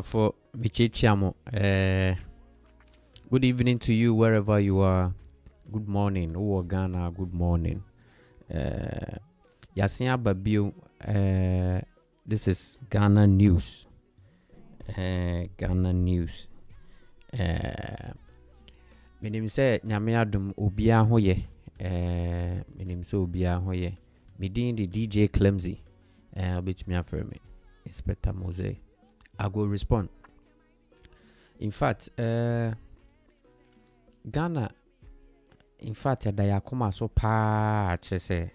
For Michichiamo. Good evening to you wherever you are. Good morning. Oh Ghana, good morning. Yasia Babio. This is Ghana News. Ghana News. My name is Nyamiadum Obia Hoye. My name is Obia Hoye. Me the DJ Clemsy. Bit me after me. Inspector Mose. I will respond. In fact, Ghana, in fact, I come so pa say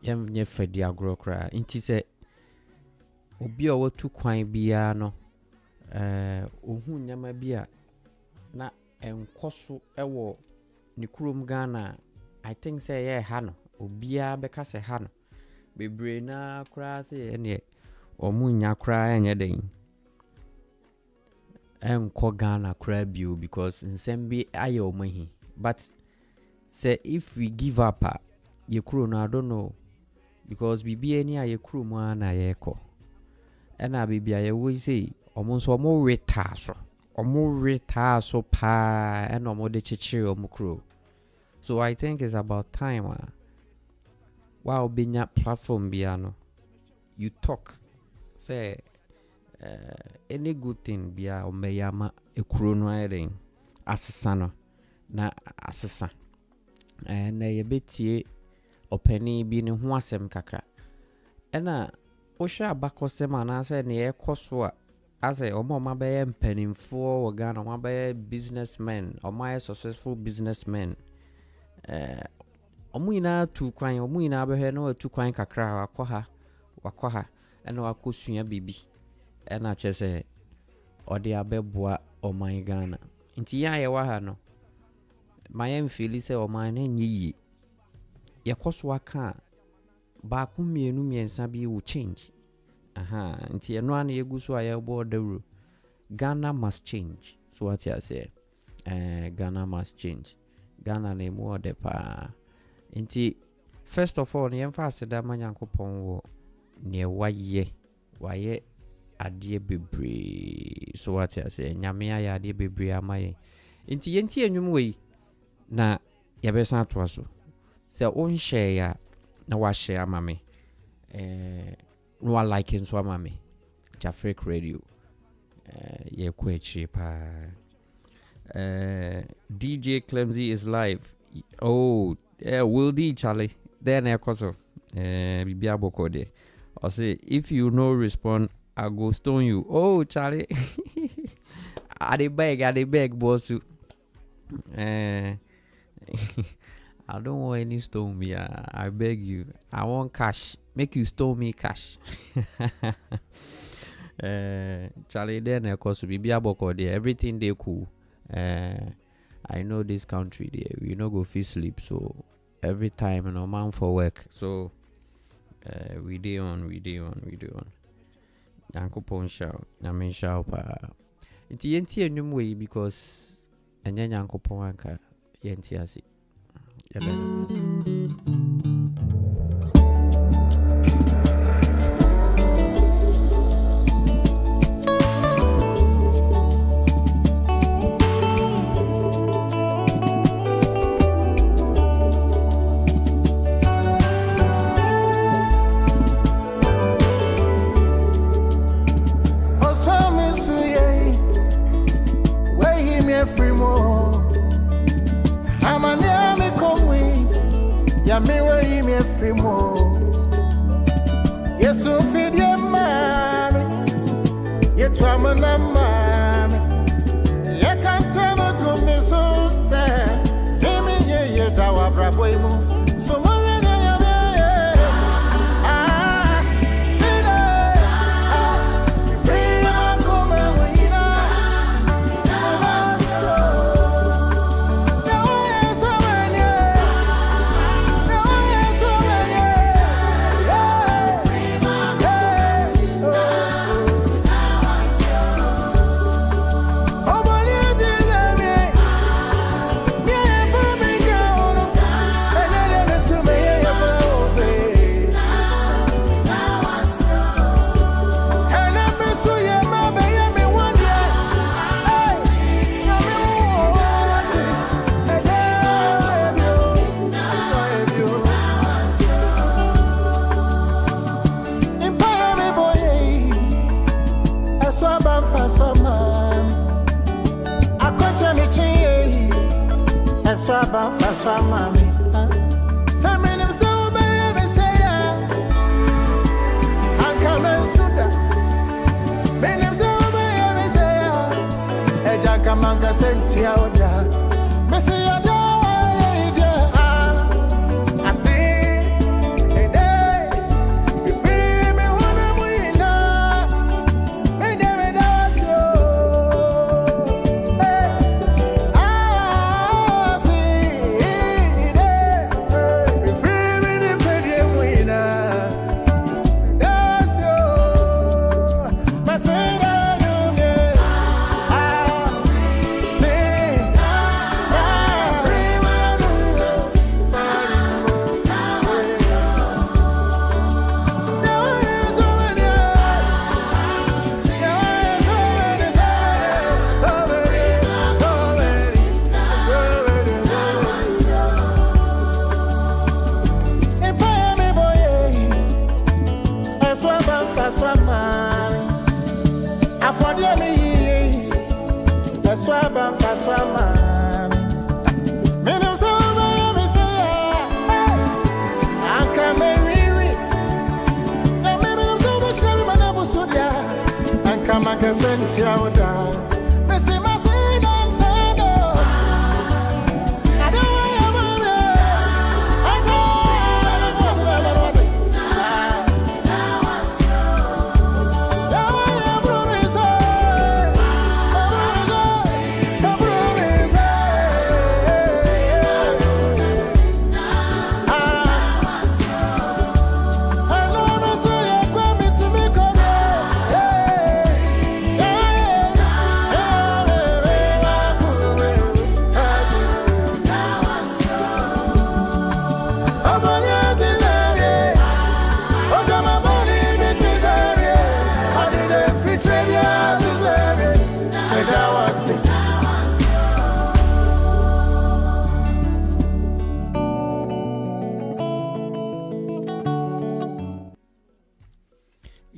yam nye fedi agro kra inti se obi a watu kwan bia no ohu nyama bia na enkoso ewo ni kurom Ghana. I think say yeah ha no obia beka se ha no bebre na kra se ene omu nya kra enye den enko Ghana kra bio because nsembi aye omahi. But say if we give up ye kuro no I don't know because bibi eni aye kuro mu na ye ko ena bibi aye wo say omo so omo retaso pa ena omo de chichiri omo kuro. So I think it's about time wow binya platform biano you talk say any good thing bia omeyama ekuro no ayden asesa no na asesa na yebetie opani bi ne ho asem kakra ena wo hwa abakosem anase ne yekoso a ase omo mabaye mpanimfo wo Ghana mabaye businessmen omo successful businessmen omuyina tu kwan omuyina behwe na tu kwan kakra wakwa ena wakosua bibi ena chese ode abeboa oman Ghana nti ya ye wa ha no mayem feel say oman na nyiyi yakoso aka ba ku mienu miensa bi will change nti eno an yeguso ayebo dawro Ghana must change. So what you say Ghana must change. Ghana na emu ode pa nti first of all ne emfa da manyankopon wo ne waye adie bebre. So what you say nyame aye adie bebre amaye nti yenti enwum we na yabesa to aso se on share ya na wa share amame no wa like nso amame Jafric Radio ye kwechi pa DJ Clemsy is live. Oh, yeah, will D Charlie. Then I also Bibia Boko de. I say if you no respond, I go stone you. Oh, Charlie. I dey beg, boss. I don't want any stone me. I beg you. I want cash. Make you stone me cash. Charlie, then I also Bibia Boko de. Everything they cool. I know this country there we no go fit sleep, so every time no man for work, so we dey on Yankopon shout nyame shout pa nti yenti enwum we because enya Yankopon anka yenti ase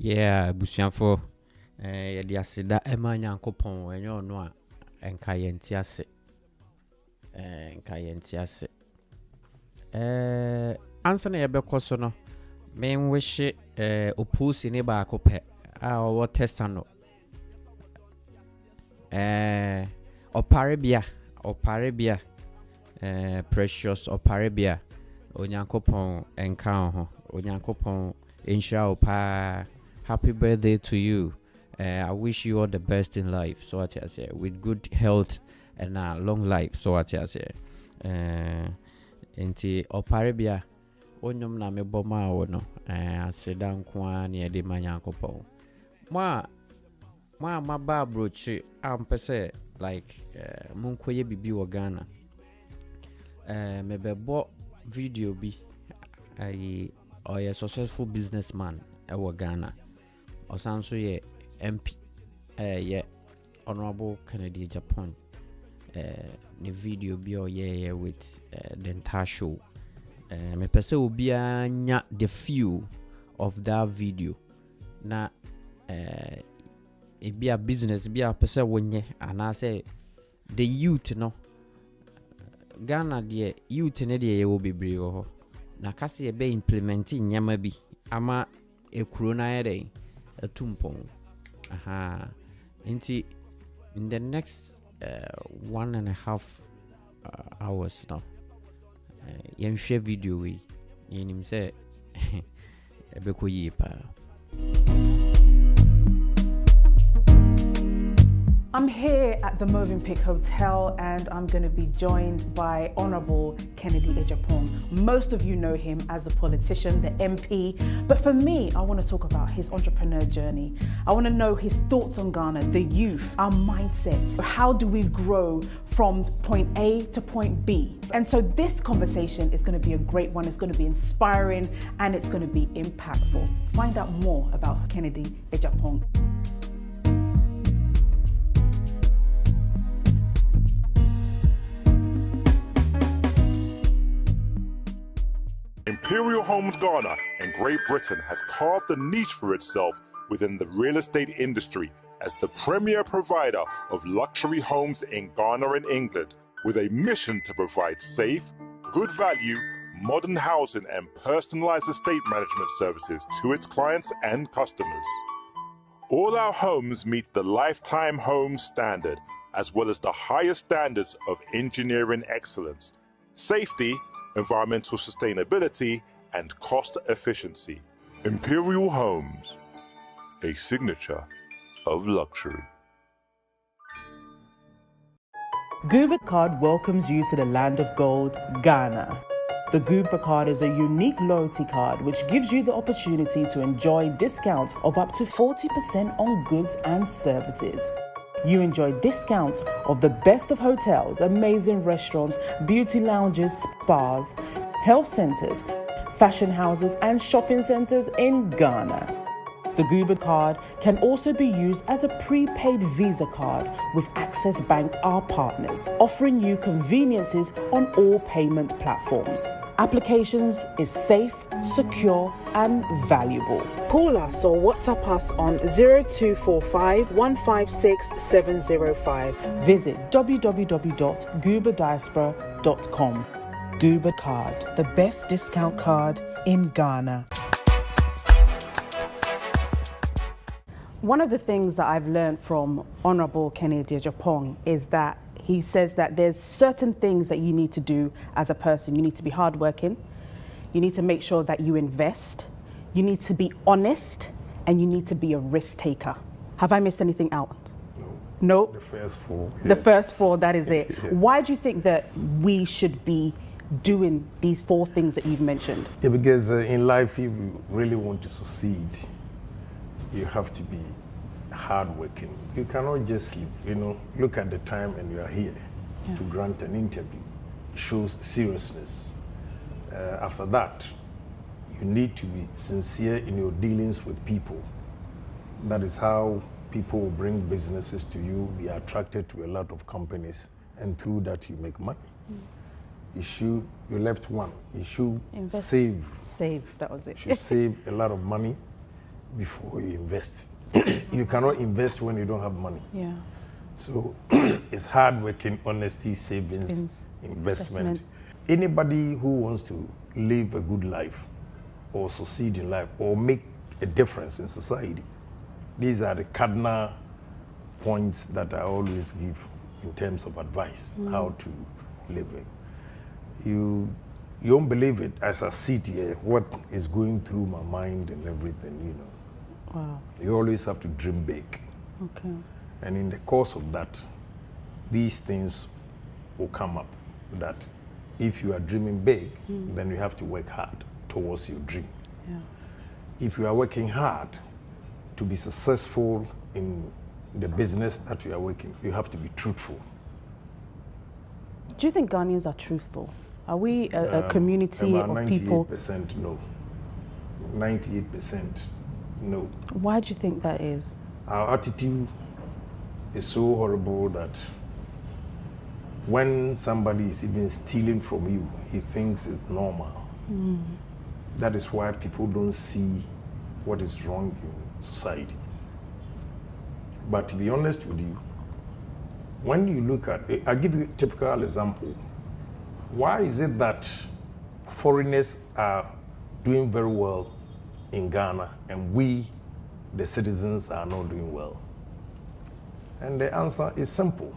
Yeah, busuafo yɛde aseda ɛma Nyankopɔn ɛnyɛ ɔno a ɛnka yɛnte ase ansa na yɛbɛkɔ so no menwehye opusi ne baako pɛ a ɔwɔ Tesano Oparebia Precious Oparebia Onyankopɔn ɛnka ho Onyankopɔn ɛnhyira wo paa. Happy birthday to you. I wish you all the best in life. So what I say, with good health and long life. So what I say. Enti Oparebia onyom na me boma wo no. Aseda nko ne de Nyankopɔn. Ma ba brochi ampese like munkoye bibi wo Ghana. Me bebo video bi or a successful businessman ewo Ghana. Osanso ye MP ye Honorable Kennedy Japan the video bi o ye with the entire show. Me pese obi anya the feel of that video na e be a business be a pese wonye ana say the youth no Ghana the youth ne de ye wo bebre ho na kase e be implementing nyama bi ama ekuro na yede etumpon inti in the next 1.5 hours now share video we yenim say ebeko yi pa. I'm here at the Movenpick Hotel and I'm going to be joined by Honorable Kennedy Ejapong. Most of you know him as the politician, the MP, but for me, I want to talk about his entrepreneur journey. I want to know his thoughts on Ghana, the youth, our mindset. How do we grow from point A to point B? And so this conversation is going to be a great one. It's going to be inspiring and it's going to be impactful. Find out more about Kennedy Ejapong. Imperial Homes Ghana in Great Britain has carved a niche for itself within the real estate industry as the premier provider of luxury homes in Ghana and England, with a mission to provide safe, good value, modern housing and personalized estate management services to its clients and customers. All our homes meet the Lifetime Homes standard, as well as the highest standards of engineering excellence, safety, environmental sustainability, and cost efficiency. Imperial Homes, a signature of luxury. Guba Card welcomes you to the land of gold, Ghana. The Guba Card is a unique loyalty card which gives you the opportunity to enjoy discounts of up to 40% on goods and services. You enjoy discounts of the best of hotels, amazing restaurants, beauty lounges, spas, health centers, fashion houses, and shopping centers in Ghana. The Guba card can also be used as a prepaid Visa card with Access Bank, our partners, offering you conveniences on all payment platforms. Applications is safe, secure, and valuable. Call us or WhatsApp us on 0245 156 705. Visit www.gubadiaspora.com. Guba Card, the best discount card in Ghana. One of the things that I've learned from Honorable Kennedy Agyapong is that he says that there's certain things that you need to do as a person. You need to be hardworking. You need to make sure that you invest. You need to be honest, and you need to be a risk taker. Have I missed anything out? No. The first four. The yes. first four, that is it. Yeah. Why do you think that we should be doing these 4 things that you've mentioned? Yeah, because in life, if you really want to succeed, you have to be hardworking. You cannot just sleep. Look at the time and you are here to grant an interview. It shows seriousness. After that, you need to be sincere in your dealings with people. That is how people will bring businesses to you, be attracted to a lot of companies, and through that you make money. You left one. You should Invest. Save, that was it. you should save a lot of money before you invest. You cannot invest when you don't have money. Yeah. So it's hardworking, honesty, savings, investment. Anybody who wants to live a good life or succeed in life or make a difference in society, these are the cardinal points that I always give in terms of advice, how to live it. You won't believe it as I sit here, what is going through my mind and everything, Wow. You always have to dream big. Okay. And in the course of that, these things will come up. That if you are dreaming big, then you have to work hard towards your dream. Yeah. If you are working hard to be successful in the business that you are working, you have to be truthful. Do you think Ghanaians are truthful? Are we a community about of people? 98% no. 98% no. Why do you think that is? Our attitude is so horrible that when somebody is even stealing from you, he thinks it's normal. That is why people don't see what is wrong in society. But to be honest with you, when you look at it, I'll give you a typical example. Why is it that foreigners are doing very well in Ghana and we, the citizens, are not doing well? And the answer is simple.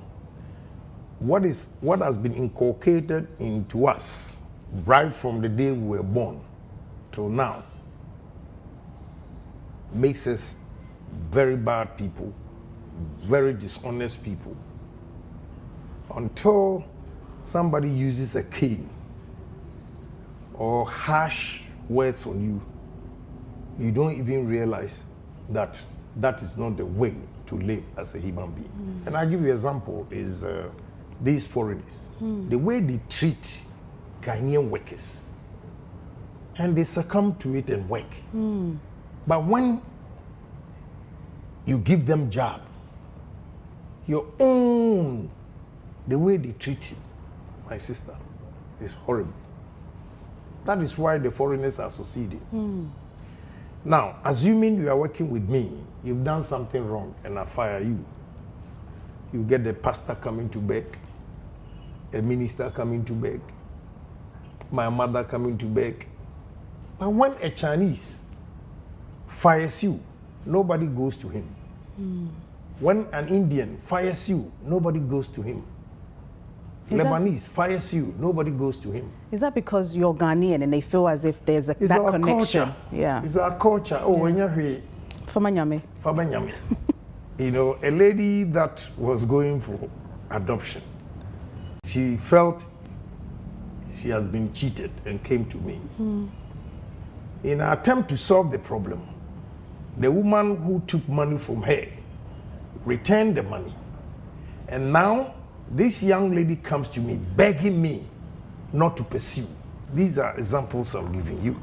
What has been inculcated into us right from the day we were born till now makes us very bad people, very dishonest people. Until somebody uses a cane or harsh words on you, you don't even realize that that is not the way to live as a human being. And I'll give you an example is these foreigners, the way they treat Ghanaian workers, and they succumb to it and work. But when you give them job, your own, the way they treat you, my sister, is horrible. That is why the foreigners are succeeding. Now, assuming you are working with me, you've done something wrong and I fire you. You get the pastor coming to beg, a minister coming to beg, my mother coming to beg. But when a Chinese fires you, nobody goes to him. When an Indian fires you, nobody goes to him. Lebanese fires you, nobody goes to him. Is that because you're Ghanaian and they feel as if there's that our connection? Culture. Yeah. It's our culture. Oh, when you're here, Famanyame. Fabanyami. A lady that was going for adoption, she felt she has been cheated and came to me. In an attempt to solve the problem, the woman who took money from her returned the money. And now this young lady comes to me begging me not to pursue. These are examples I'm giving you.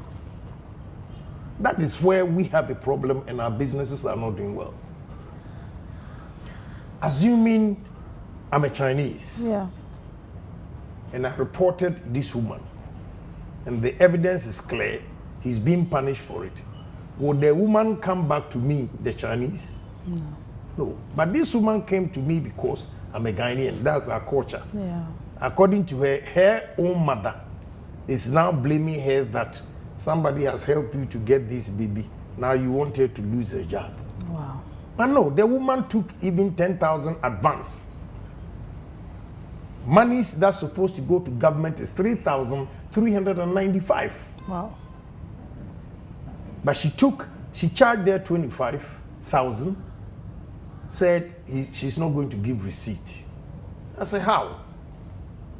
That is where we have a problem and our businesses are not doing well. Assuming I'm a Chinese, Yeah. and I reported this woman, and the evidence is clear, he's being punished for it. Would the woman come back to me, the Chinese? No. But this woman came to me because I'm a Ghanaian. That's our culture. Yeah. According to her, her own mother is now blaming her that somebody has helped you to get this baby. Now you want her to lose her job. Wow. But no, the woman took even 10,000 advance. Monies that's supposed to go to government is 3,395. Wow. But she charged there 25,000, said she's not going to give receipt. I said, how?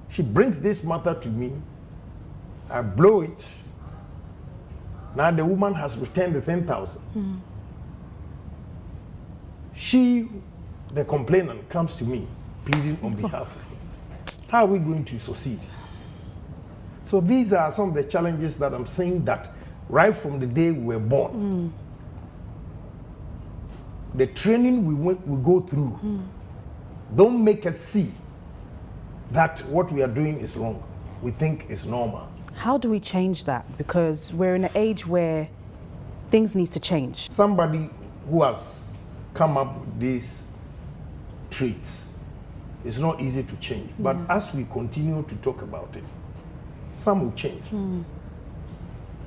She brings this matter to me, I blow it. Now the woman has returned the 10,000. She, the complainant, comes to me pleading on behalf of her. How are we going to succeed? So these are some of the challenges that I'm saying that right from the day we were born, the training we go through, don't make us see that what we are doing is wrong. We think it's normal. How do we change that? Because we're in an age where things need to change. Somebody who has come up with these traits, it's not easy to change. But as we continue to talk about it, some will change.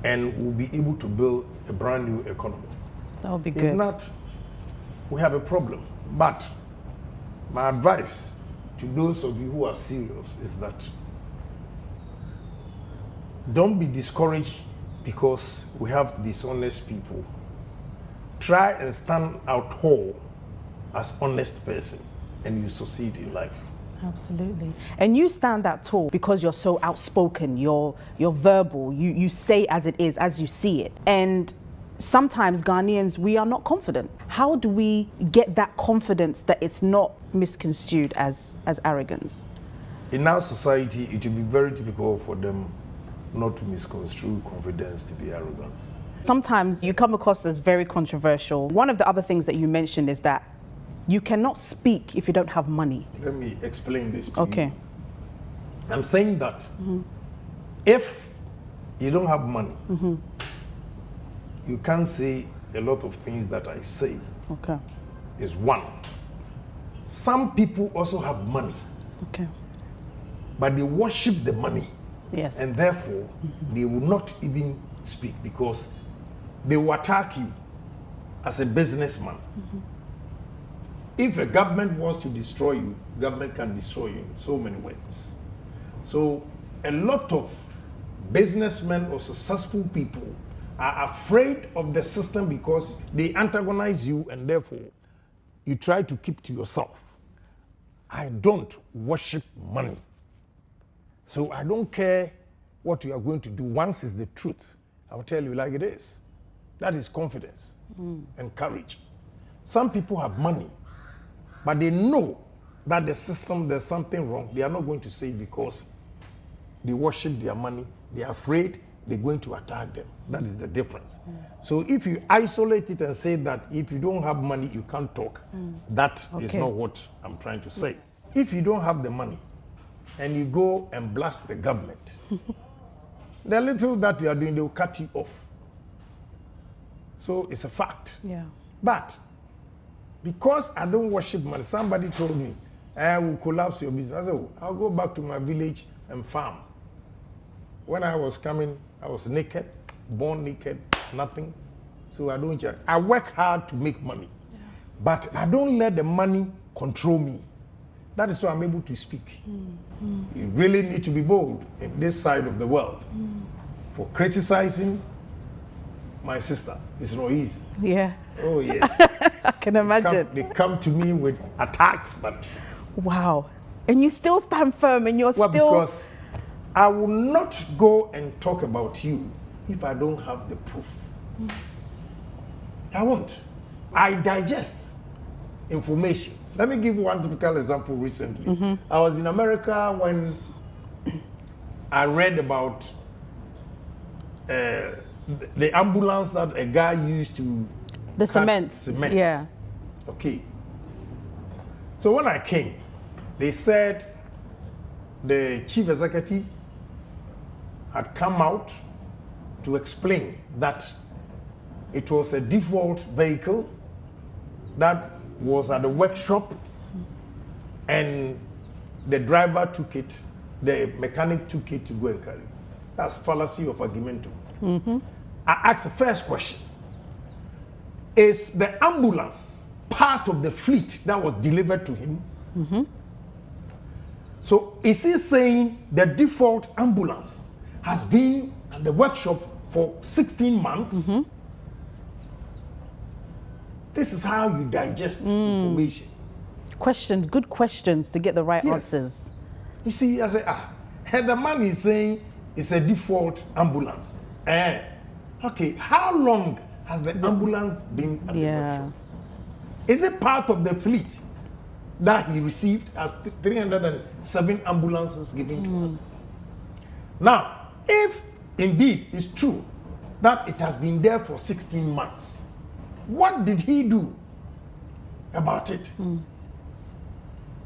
And we'll be able to build a brand new economy. That would be If good. not, we have a problem. But my advice to those of you who are serious is that don't be discouraged because we have dishonest people. Try and stand out whole as honest person and you succeed in life. Absolutely. And you stand that tall because you're so outspoken, you're verbal, you say as it is, as you see it. And sometimes Ghanaians, we are not confident. How do we get that confidence that it's not misconstrued as arrogance? In our society, it will be very difficult for them not to misconstrue confidence to be arrogance. Sometimes you come across as very controversial. One of the other things that you mentioned is that you cannot speak if you don't have money. Let me explain this to you. Okay. I'm saying that if you don't have money, you can't say a lot of things that I say. Okay. Is one. Some people also have money, Okay. but they worship the money. Yes. And therefore, they will not even speak because they will attack you as a businessman. If a government wants to destroy you, government can destroy you in so many ways. So a lot of businessmen or successful people are afraid of the system because they antagonize you and therefore you try to keep to yourself. I don't worship money. So I don't care what you are going to do. Once it's the truth, I'll tell you like it is. That is confidence and courage. Some people have money, but they know that the system, there's something wrong. They are not going to say it because they worship their money. They are afraid they're going to attack them. That is the difference. So if you isolate it and say that if you don't have money, you can't talk, that is not what I'm trying to say. If you don't have the money and you go and blast the government, the little that you are doing, they will cut you off. So it's a fact. Yeah. But because I don't worship money, somebody told me, I will collapse your business. I said, oh, I'll go back to my village and farm. When I was coming, I was naked, born naked, nothing. So I don't judge. I work hard to make money, but I don't let the money control me. That is why I'm able to speak. You really need to be bold in this side of the world. For criticizing my sister, it's not easy. Yeah. Oh yes. I can imagine. They come to me with attacks, but Wow. And you still stand firm and you're well, still... because I will not go and talk about you if I don't have the proof. I won't. I digest information. Let me give you one typical example recently. I was in America when I read about the ambulance that a guy used to The cut cement. Yeah. Okay. So when I came, they said the chief executive had come out to explain that it was a default vehicle that was at the workshop and the driver took it, the mechanic took it to go and carry. That's fallacy of argumentum. I asked the first question. Is the ambulance part of the fleet that was delivered to him. So is he saying the default ambulance has been at the workshop for 16 months? This is how you digest information. Questions, good questions to get the right Yes. answers. You see, I say, and the man is saying it's a default ambulance. Okay, how long has the ambulance been at the workshop? Is it part of the fleet that he received as 307 ambulances given to us? Now, if indeed it's true that it has been there for 16 months, what did he do about it?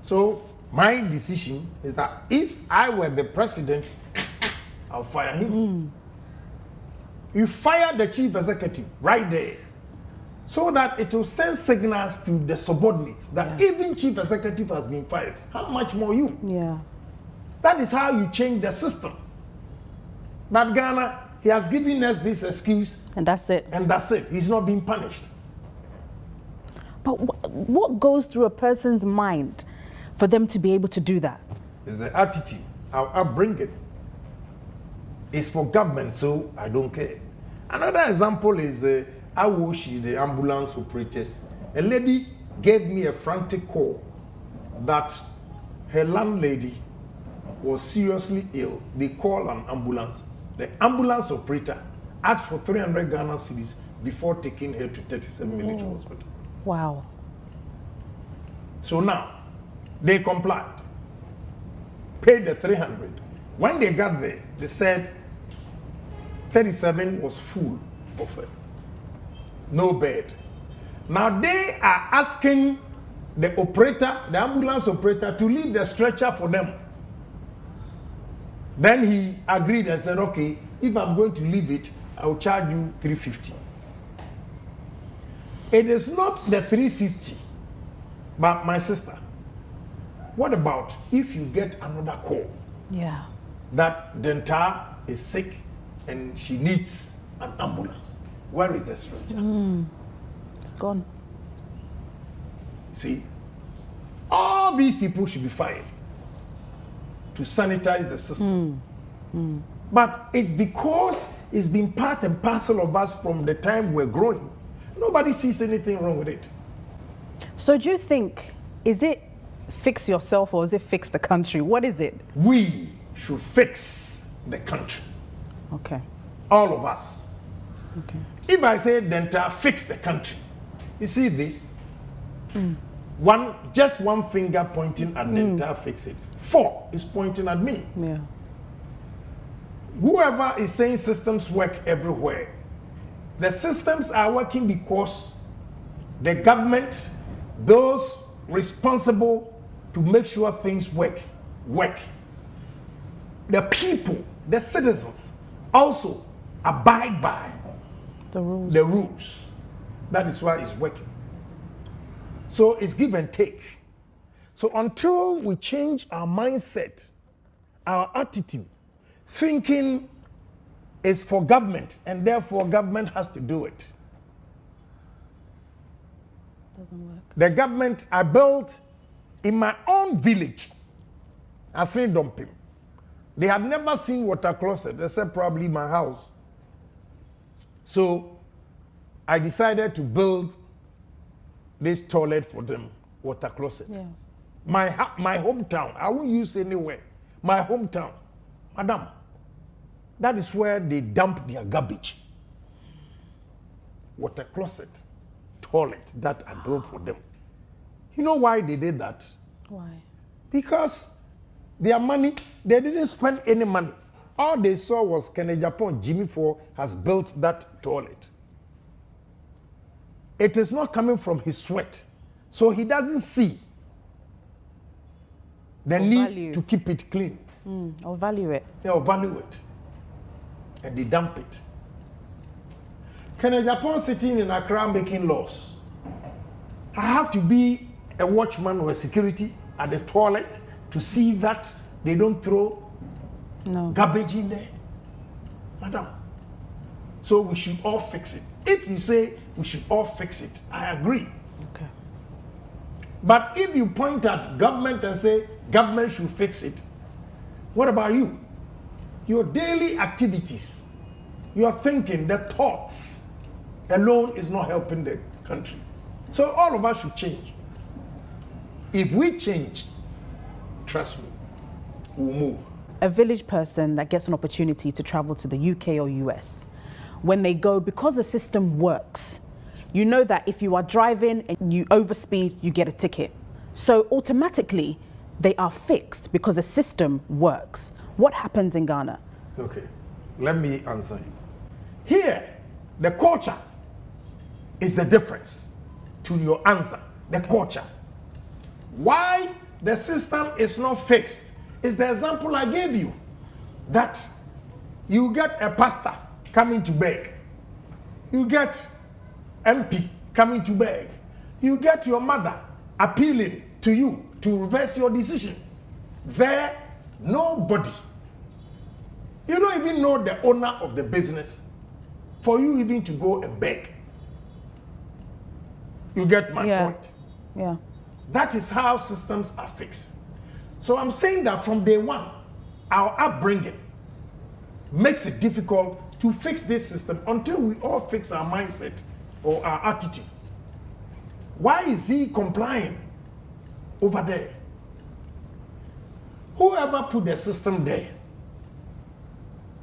So my decision is that if I were the president, I'll fire him. You fire the chief executive right there, so that it will send signals to the subordinates that even chief executive has been fired. How much more you? Yeah. That is how you change the system. But Ghana, he has given us this excuse, And that's it. and that's it. He's not being punished. But what goes through a person's mind for them to be able to do that? It's the attitude, our upbringing. It's for government, so I don't care. Another example is Awoshi, the ambulance operators. A lady gave me a frantic call that her landlady was seriously ill. They called an ambulance. The ambulance operator asked for 300 Ghana cedis before taking her to 37 Military Hospital. Wow. So now, they complied, paid the 300. When they got there, they said 37 was full of it, no bed. Now they are asking the operator, the ambulance operator, to leave the stretcher for them. Then he agreed and said, okay, if I'm going to leave it, I'll charge you 350. It is not the 350, but my sister, what about if you get another call Yeah. that the entire is sick and she needs an ambulance? Where is the stretcher? It's gone. See, all these people should be fired to sanitize the system. But it's because it's been part and parcel of us from the time we're growing. Nobody sees anything wrong with it. So do you think, is it fix yourself or is it fix the country? What is it? We should fix the country. Okay. All of us. Okay. If I say Denta, fix the country, you see this? Just one finger pointing at Denta, fix it. 4 is pointing at me. Yeah. Whoever is saying systems work everywhere, the systems are working because the government, those responsible to make sure things work. The people, the citizens, also abide by The rules. the rules. That is why it's working. So it's give and take. So until we change our mindset, our attitude, thinking is for government and therefore government has to do it. Doesn't work. The government I built in my own village, I see dumping. They had never seen water closet except probably my house. So I decided to build this toilet for them, water closet. Yeah. My hometown, I won't use anywhere. My hometown, madam, that is where they dump their garbage. Water closet, toilet that I built for them. You know why they did that? Why? Because their money, they didn't spend any money. All they saw was Kennedy Japan, Jimmy Ford has built that toilet. It is not coming from his sweat. So he doesn't see the need value. to keep it clean. Or value it. They'll value it. And they dump it. Kennedy Japan sitting in Accra making laws. I have to be a watchman or a security at the toilet to see that they don't throw garbage in there. Madam. So we should all fix it. If you say we should all fix it, I agree. Okay. But if you point at government and say government should fix it, what about you? Your daily activities, your thinking, the thoughts alone is not helping the country. So all of us should change. If we change, trust me, we'll move. A village person that gets an opportunity to travel to the UK or US, when they go, because the system works, you know that if you are driving and you overspeed, you get a ticket. So automatically, they are fixed because the system works. What happens in Ghana? Okay, let me answer you. Here, the culture is the difference to your answer, the culture. Why the system is not fixed is the example I gave you, that you get a pastor coming to beg, you get MP coming to beg, you get your mother appealing to you to reverse your decision. There, nobody, you don't even know the owner of the business for you even to go and beg. You get my point? Yeah. That is how systems are fixed. So I'm saying that from day one, our upbringing makes it difficult to fix this system until we all fix our mindset or our attitude. Why is he complying over there? Whoever put the system there,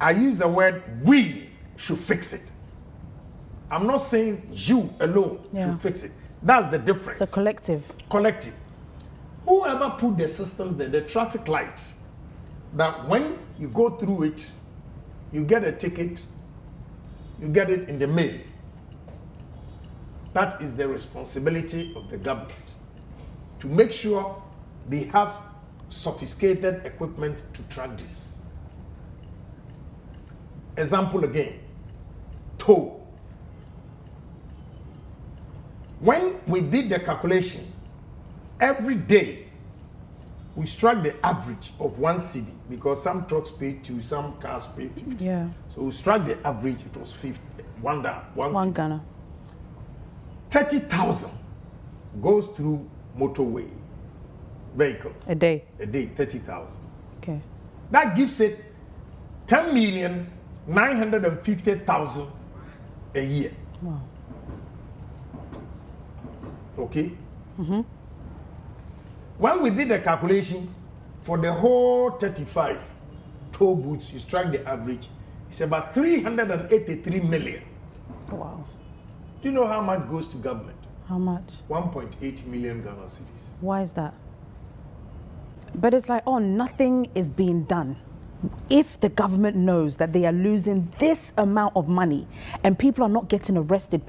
I use the word we should fix it. I'm not saying you alone should fix it. That's the difference. It's a collective. Collective. Whoever put the system there, the traffic light, that when you go through it, you get a ticket, you get it in the mail. That is the responsibility of the government, to make sure they have sophisticated equipment to track this. Example again, toll. When we did the calculation, every day we struck the average of 1 cedi, because some trucks pay 2, some cars pay 50. Yeah. So we struck the average, it was 50, one One Ghana. 30,000 goes through motorway vehicles. A day. A day, 30,000. Okay. That gives it 10,950,000 a year. Wow. Okay? Mm-hmm. When we did the calculation for the whole 35 toll booths, you strike the average, it's about 383 million. Wow. Do you know how much goes to government? How much? 1.8 million Ghana cedis. Why is that? But it's like, oh, nothing is being done. If the government knows that they are losing this amount of money and people are not getting arrested,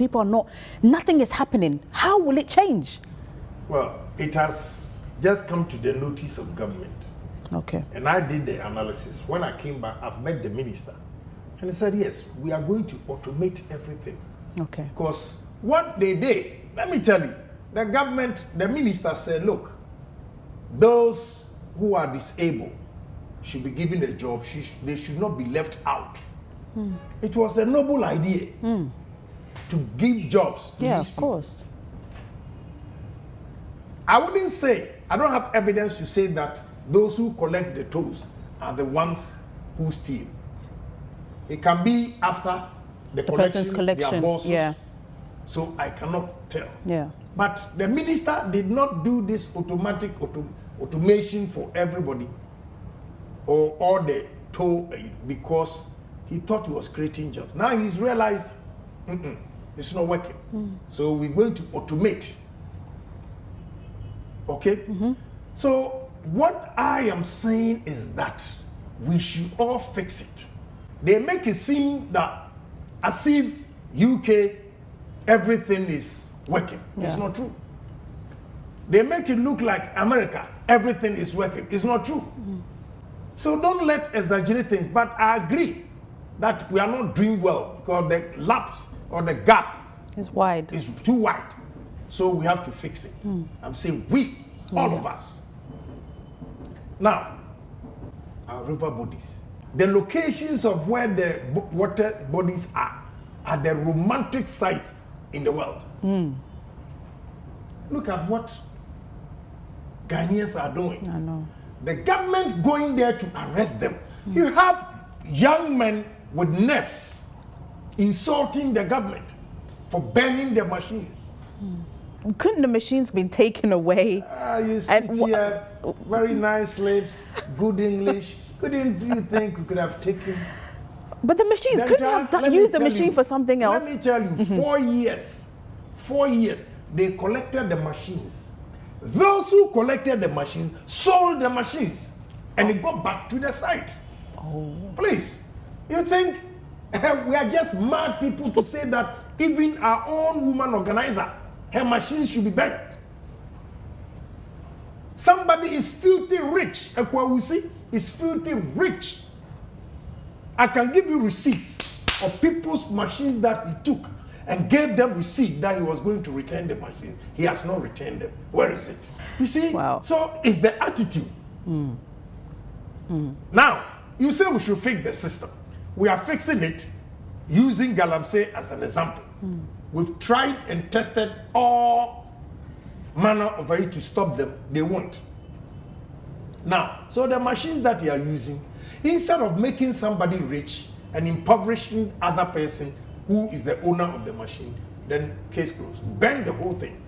nothing is happening, how will it change? Well, it has just come to the notice of government. Okay. And I did the analysis. When I came back, I've met the minister. And he said, yes, we are going to automate everything. Okay. Because what they did, let me tell you, the government, the minister said, look, those who are disabled should be given a job. They should not be left out. It was a noble idea to give jobs to these of people. course. I wouldn't say, I don't have evidence to say that those who collect the tolls are the ones who steal. It can be after the person's collection. their bosses. Yeah. So I cannot tell. Yeah. But the minister did not do this automatic automation for everybody or all the toll because he thought he was creating jobs. Now he's realized it's not working. So we're going to automate. Okay? So what I am saying is that we should all fix it. They make it seem that as if UK, everything is working. It's not true. They make it look like America, everything is working. It's not true. So don't let exaggerate things. But I agree that we are not doing well because the lapse or the gap It's wide. is too wide. So we have to fix it. I'm saying we, all of us. Now, our river bodies. The locations of where the water bodies are the romantic sites in the world. Look at what Ghanaians are doing. I know. The government going there to arrest them. You have young men with nerves insulting the government for burning the machines. Couldn't the machines been taken away? You sit here, very nice lips, good English. Couldn't you think you could have taken? But the machines couldn't have used the machine for something else. Let me tell you, 4 years, they collected the machines. Those who collected the machines sold the machines and they got back to the site. Oh. Please, you think we are just mad people to say that even our own woman organizer, her machines should be burned? Somebody is filthy rich. Ekwawusi is filthy rich. I can give you receipts of people's machines that he took and gave them receipt that he was going to return the machines. He has not returned them. Where is it? You see? Wow. So it's the attitude. Now, you say we should fix the system. We are fixing it using Galamsey as an example. We've tried and tested all manner of ways to stop them. They won't. Now, so the machines that you are using, instead of making somebody rich and impoverishing other person who is the owner of the machine, then case closed. Burn the whole thing.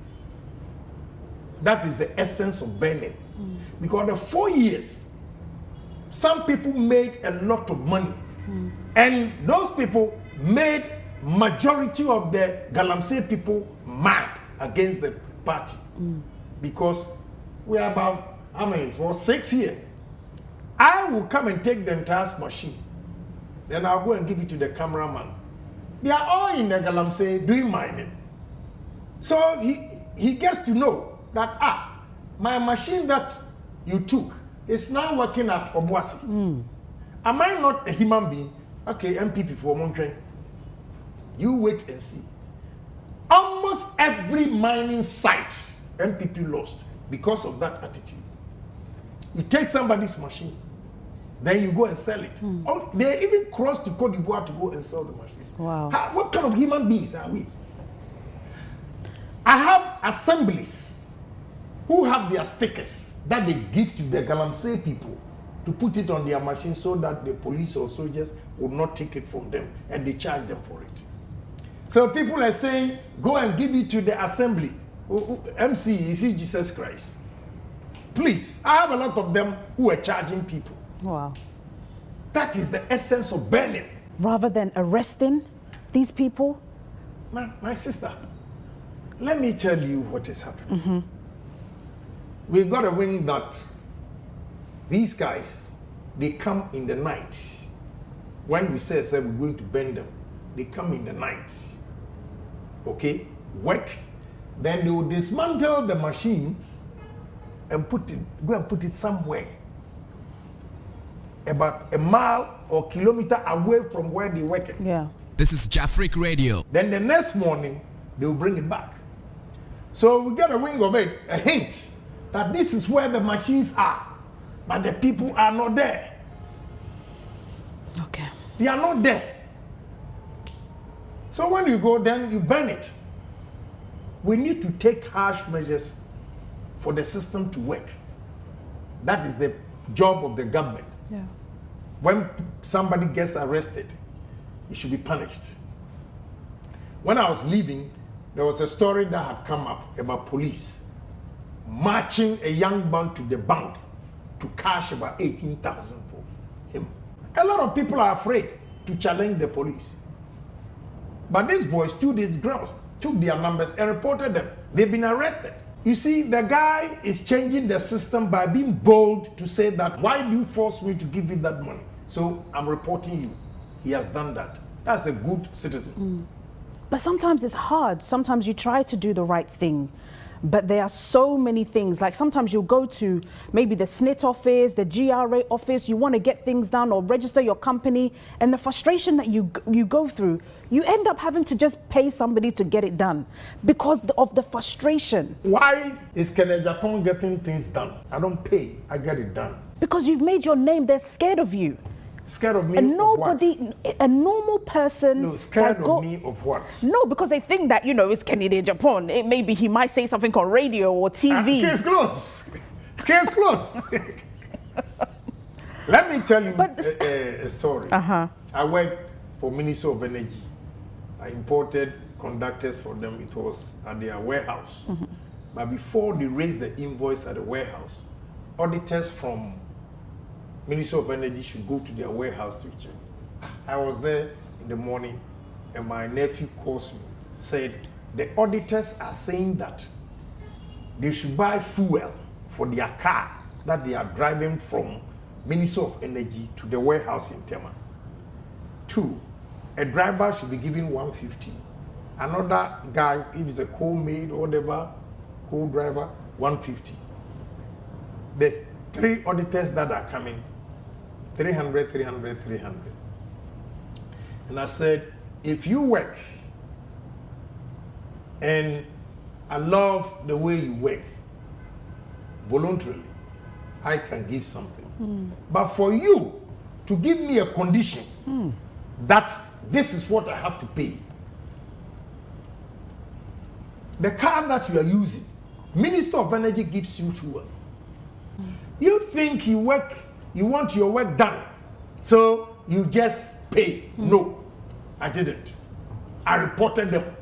That is the essence of burning. Because the 4 years, some people made a lot of money. And those people made majority of the Galamsey people mad against the party. Because we are about, for 6 years. I will come and take the entire machine. Then I'll go and give it to the cameraman. They are all in the Galamsey doing mining. So he gets to know that, my machine that you took is now working at Obuasi. Am I not a human being? Okay, MPP for Montreal. You wait and see. Almost every mining site, MPP lost because of that attitude. You take somebody's machine, then you go and sell it. Oh, they even cross to Cote d'Ivoire to go and sell the machine. Wow. What kind of human beings are we? I have assemblies who have their stickers that they give to the Galamsey people to put it on their machine so that the police or soldiers will not take it from them and they charge them for it. So people are saying, go and give it to the assembly. MC, you see Jesus Christ. Please, I have a lot of them who are charging people. Wow. That is the essence of burning. Rather than arresting these people? My sister, let me tell you what is happening. We've got a ring that these guys, they come in the night. When we say we're going to burn them, they come in the night. Okay? Work. Then they will dismantle the machines and go and put it somewhere about a mile or kilometer away from where they work. Yeah. This is Jafric Radio. Then the next morning, they will bring it back. So we get a ring of it, a hint that this is where the machines are, but the people are not there. Okay. They are not there. So when you go, then you burn it. We need to take harsh measures for the system to work. That is the job of the government. Yeah. When somebody gets arrested, he should be punished. When I was leaving, there was a story that had come up about police marching a young man to the bank to cash about 18,000 for him. A lot of people are afraid to challenge the police. But these boys stood his ground, took their numbers and reported them. They've been arrested. You see, the guy is changing the system by being bold to say that, why do you force me to give you that money? So I'm reporting you. He has done that. That's a good citizen. But sometimes it's hard. Sometimes you try to do the right thing, but there are so many things. Like sometimes you'll go to maybe the SNIT office, the GRA office, you want to get things done or register your company, and the frustration that you go through, you end up having to just pay somebody to get it done because of the frustration. Why is Kennedy Japan getting things done? I don't pay, I get it done. Because you've made your name, they're scared of you. Scared of me And of nobody, what? a normal person... No, scared of me of what? No, because they think that, it's Kennedy Japan. Maybe he might say something on radio or TV. Case closed. Case closed. Let me tell you But a story. I worked for Ministry of Energy. I imported conductors for them. It was at their warehouse. But before they raised the invoice at the warehouse, auditors from Ministry of Energy should go to their warehouse to check. I was there in the morning, and my nephew calls me, said, the auditors are saying that they should buy fuel for their car that they are driving from Ministry of Energy to the warehouse in Tema. 2, a driver should be given 150. Another guy, if it's a co-maid or whatever, co-driver, 150. The 3 auditors that are coming, 300, 300, 300. And I said, if you work, and I love the way you work, voluntarily, I can give something. But for you to give me a condition that this is what I have to pay, the car that you are using, Minister of Energy gives you fuel. You think you want your work done, so you just pay. No, I didn't. I reported them.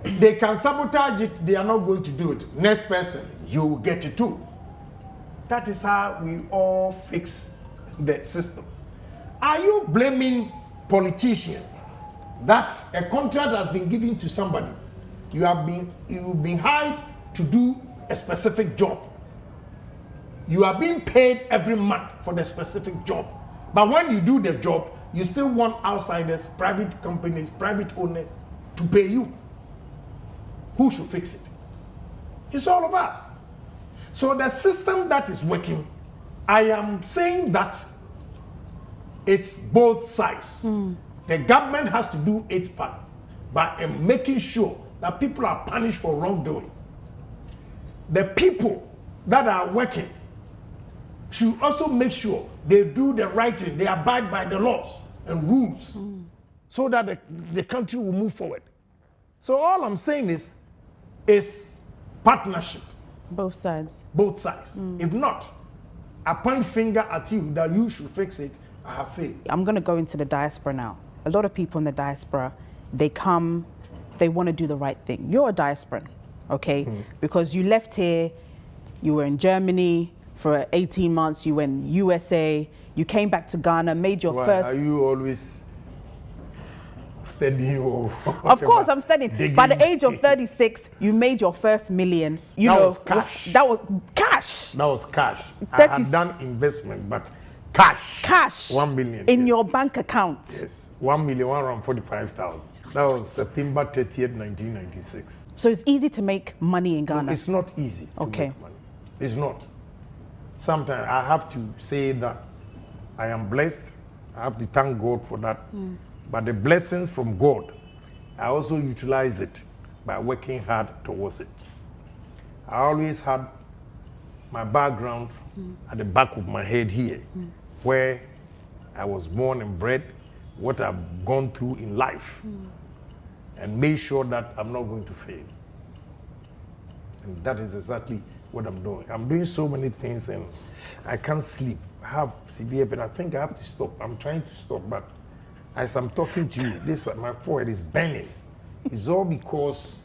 They can sabotage it, they are not going to do it. Next person, you will get it too. That is how we all fix the system. Are you blaming politicians that a contract has been given to somebody? You've been hired to do a specific job. You are being paid every month for the specific job. But when you do the job, you still want outsiders, private companies, private owners to pay you. Who should fix it? It's all of us. So the system that is working, I am saying that it's both sides. The government has to do its part by making sure that people are punished for wrongdoing. The people that are working should also make sure they do the right thing, they abide by the laws and rules, so that the country will move forward. So all I'm saying is partnership. Both sides. Both sides. If not, I point finger at you that you should fix it. I have faith. I'm going to go into the diaspora now. A lot of people in the diaspora, they come, they want to do the right thing. You're a diasporan, okay? Because you left here, you were in Germany for 18 months, you went USA, you came back to Ghana, made your first... Are you always studying or... Of course, I'm studying. By the age of 36, you made your first million. That was cash. That was cash. That was cash. I had done investment, but cash. Cash. 1 million. In your bank account. Yes. 1,145,000. That was September 30th, 1996. So it's easy to make money in Ghana? No, it's not easy to make money. It's not. Sometimes I have to say that I am blessed. I have to thank God for that. But the blessings from God, I also utilize it by working hard towards it. I always had my background at the back of my head here, where I was born and bred, what I've gone through in life, and made sure that I'm not going to fail. And that is exactly what I'm doing. I'm doing so many things and I can't sleep. I have severe pain. I think I have to stop. I'm trying to stop, but as I'm talking to you, my forehead is burning. It's all because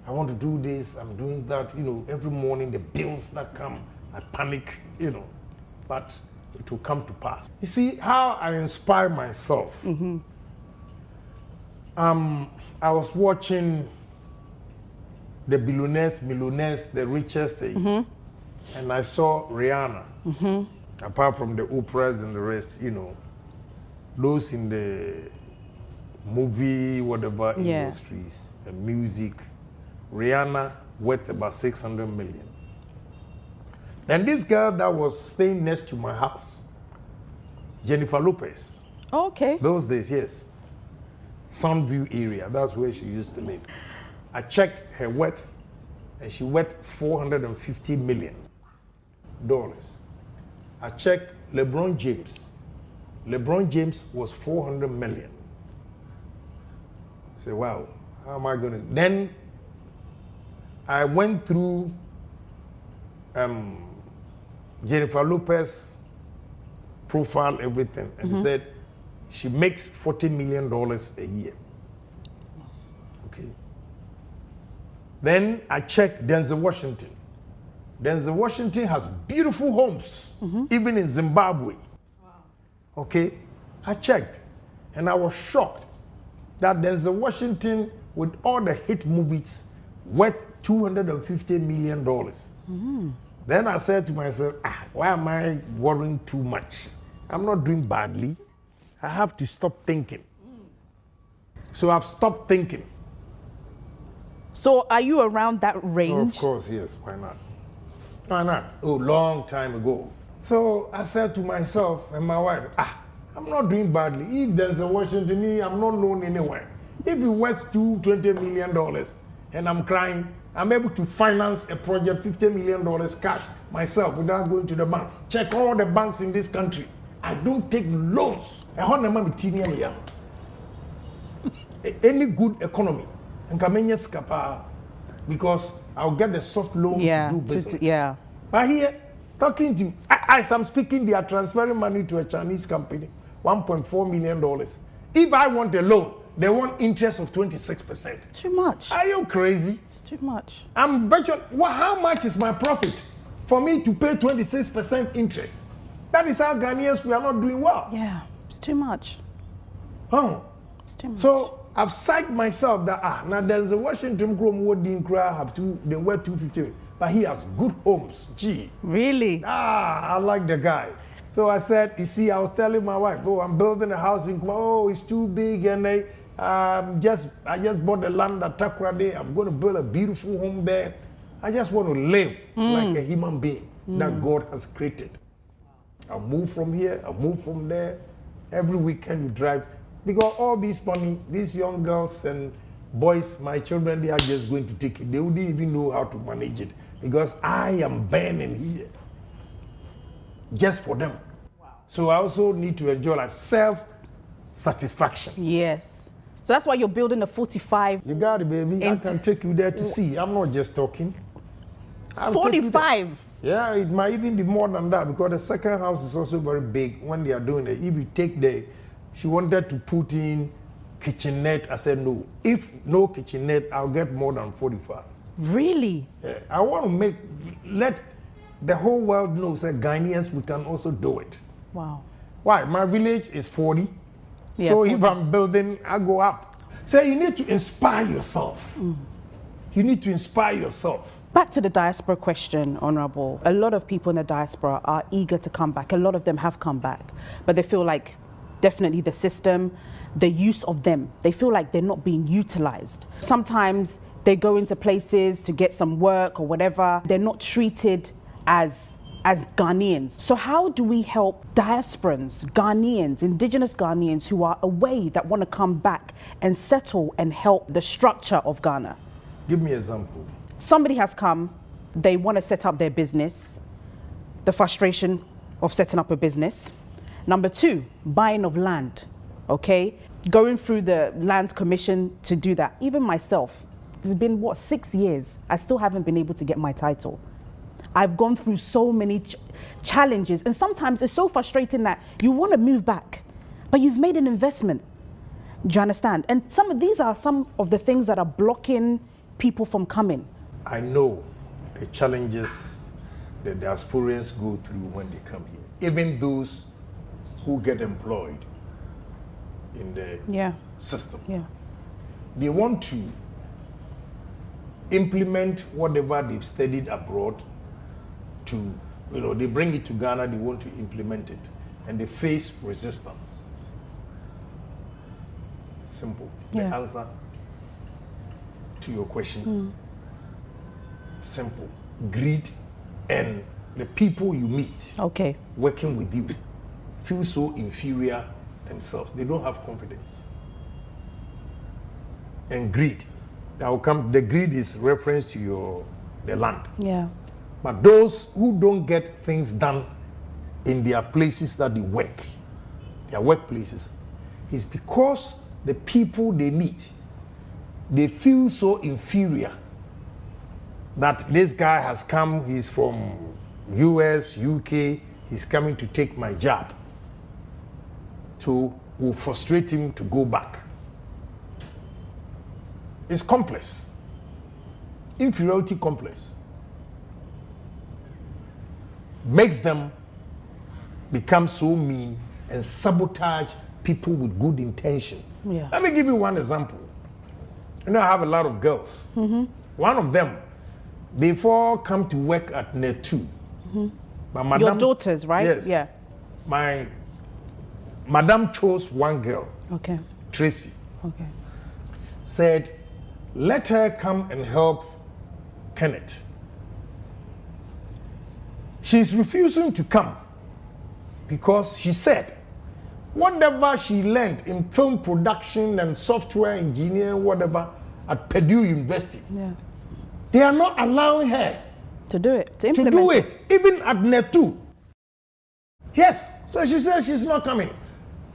I want to do this, I'm doing that. You know, every morning the bills that come, I panic, you know, but it will come to pass. You see how I inspire myself. I was watching the billionaires, millionaires, the richest, and I saw Rihanna. Apart from the Oprahs and the rest, you know, those in the movie, whatever industries and music, Rihanna worth about 600 million. Then this girl that was staying next to my house, Jennifer Lopez. Okay. Those days, yes. Soundview area, that's where she used to live. I checked her worth, and she worth $450 million. I checked LeBron James. LeBron James was 400 million. I said, wow, how am I going to? Then I went through Jennifer Lopez profile, everything, and they said she makes $40 million a year. Okay. Then I checked Denzel Washington. Denzel Washington has beautiful homes, even in Zimbabwe. Wow. Okay. I checked, and I was shocked that Denzel Washington, with all the hit movies, worth $250 million. Then I said to myself, why am I worrying too much? I'm not doing badly. I have to stop thinking. So I've stopped thinking. So are you around that range? Oh, of course, yes. Why not? Why not? Oh, long time ago. So I said to myself and my wife, I'm not doing badly. If there's a Washington, I'm not known anywhere. If it worth $20 million and I'm crying, I'm able to finance a project, $50 million cash myself without going to the bank. Check all the banks in this country. I don't take loans. Any good economy, because I'll get the soft loan to do business. But here, talking to, as I'm speaking, they are transferring money to a Chinese company, $1.4 million. If I want a loan, they want interest of 26%. Too much. Are you crazy? It's too much. I'm betting, how much is my profit for me to pay 26% interest? That is how Ghanaians, we are not doing well. Yeah, it's too much. Oh. It's too much. So I've psyched myself that, now there's a Washington Chrome who didn't cry, they were 250, but he has good homes. Gee. Really? I like the guy. So I said, you see, I was telling my wife, I'm building a house in Kuma. Oh, it's too big, and I just bought the land at Takoradi. I'm going to build a beautiful home there. I just want to live like a human being that God has created. I'll move from here, I'll move from there. Every weekend we drive. Because all this money, these young girls and boys, my children, they are just going to take it. They wouldn't even know how to manage it. Because I am burning here. Just for them. Wow. So I also need to enjoy like self-satisfaction. Yes. So that's why you're building a 45. You got it, baby. I can take you there to see. I'm not just talking. 45? Yeah, it might even be more than that because the second house is also very big when they are doing it. If you take she wanted to put in kitchenette. I said no. If no kitchenette, I'll get more than 45. Really? Yeah, I want to let the whole world know that Ghanaians, we can also do it. Wow. Why? My village is 40. Yeah, so 40. If I'm building, I go up. So you need to inspire yourself. You need to inspire yourself. Back to the diaspora question, Honorable. A lot of people in the diaspora are eager to come back. A lot of them have come back, but they feel like definitely the system, the use of them, they feel like they're not being utilized. Sometimes they go into places to get some work or whatever. They're not treated as Ghanaians. So how do we help diasporans, Ghanaians, indigenous Ghanaians who are away that want to come back and settle and help the structure of Ghana? Give me an example. Somebody has come, they want to set up their business, the frustration of setting up a business. Number two, buying of land, okay? Going through the Lands Commission to do that. Even myself, it's been, 6 years? I still haven't been able to get my title. I've gone through so many challenges, and sometimes it's so frustrating that you want to move back, but you've made an investment. Do you understand? And these are some of the things that are blocking people from coming. I know the challenges the diasporans go through when they come here. Even those who get employed in the system. Yeah. They want to implement whatever they've studied abroad to, they bring it to Ghana, they want to implement it, and they face resistance. Simple. The answer to your question, simple. Greed, and the people you meet working with you feel so inferior themselves. They don't have confidence. And greed. The greed is reference to the land. Yeah. But those who don't get things done in their places that they work, their workplaces, is because the people they meet, they feel so inferior that this guy has come, he's from US, UK, he's coming to take my job. So will frustrate him to go back. It's complex. Inferiority complex makes them become so mean and sabotage people with good intention. Yeah. Let me give you one example. You know, I have a lot of girls. One of them, before come to work at Net2. But Your daughters, right? Yes. Yeah. My madam chose one girl, Okay. Tracy, Okay. said, let her come and help Kenneth. She's refusing to come because she said, whatever she learned in film production and software engineering, whatever, at Purdue University, Yeah. they are not allowing her To do it. To to implement do it, even at Net2. Yes, so she says she's not coming.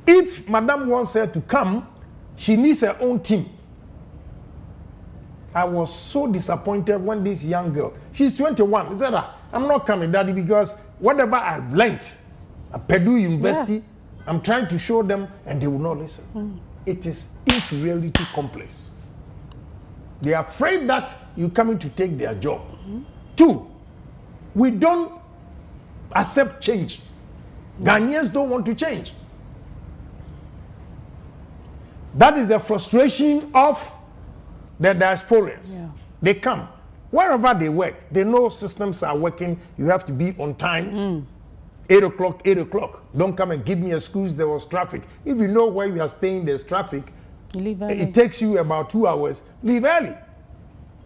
If Madam wants her to come, she needs her own team. I was so disappointed when this young girl, she's 21, she said, I'm not coming, Daddy, because whatever I've learned at Purdue University, I'm trying to show them and they will not listen. It is inferiority complex. They are afraid that you're coming to take their job. 2, we don't accept change. Ghanaians don't want to change. That is the frustration of the diasporans. Yeah. They come. Wherever they work, they know systems are working. You have to be on time. 8 o'clock, 8 o'clock. Don't come and give me an excuse there was traffic. If you know where you are staying, there's traffic. You leave early. It takes you about 2 hours. Leave early.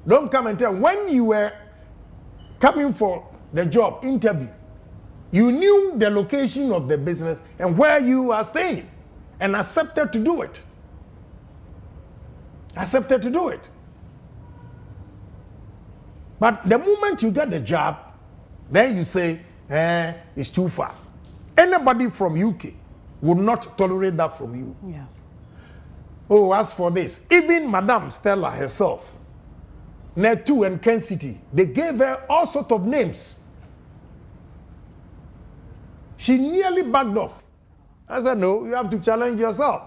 Don't come and tell. When you were coming for the job interview, you knew the location of the business and where you are staying and accepted to do it. Accepted to do it. But the moment you get the job, then you say, it's too far. Anybody from UK would not tolerate that from you. Yeah. Oh, as for this, even Madame Stella herself, Net2 and Ken City, they gave her all sorts of names. She nearly backed off. I said, no, you have to challenge yourself.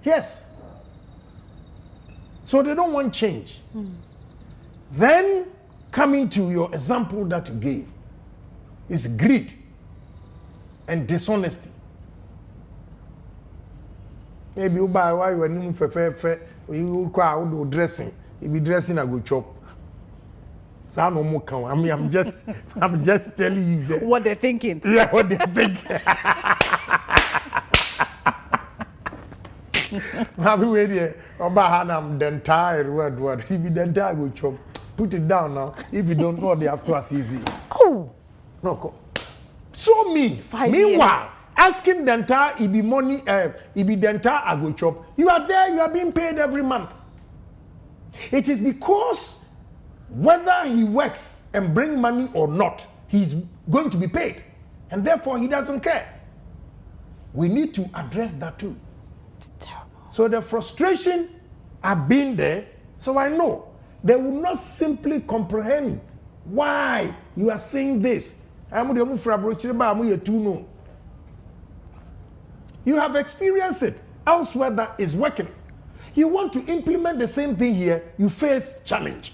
Yes. So they don't want change. Then, coming to your example that you gave, is greed and dishonesty. Maybe you buy why you are new for you go dressing. You be dressing a good chop. So I no more count. I mean, I'm just telling you that. What they're thinking. Yeah, what they think. Have you waited about Hanam the entire word? If you the entire good chop, put it down now. If you don't know, they have to ask easy. Oh. No, so mean. 5 Meanwhile, years. asking the entire Ibi money, Ibi the entire Ago chop, you are there, you are being paid every month. It is because whether he works and bring money or not, he's going to be paid. And therefore, he doesn't care. We need to address that too. It's terrible. So the frustration have been there, so I know they will not simply comprehend why you are saying this. You have experienced it elsewhere that is working. You want to implement the same thing here, you face challenge.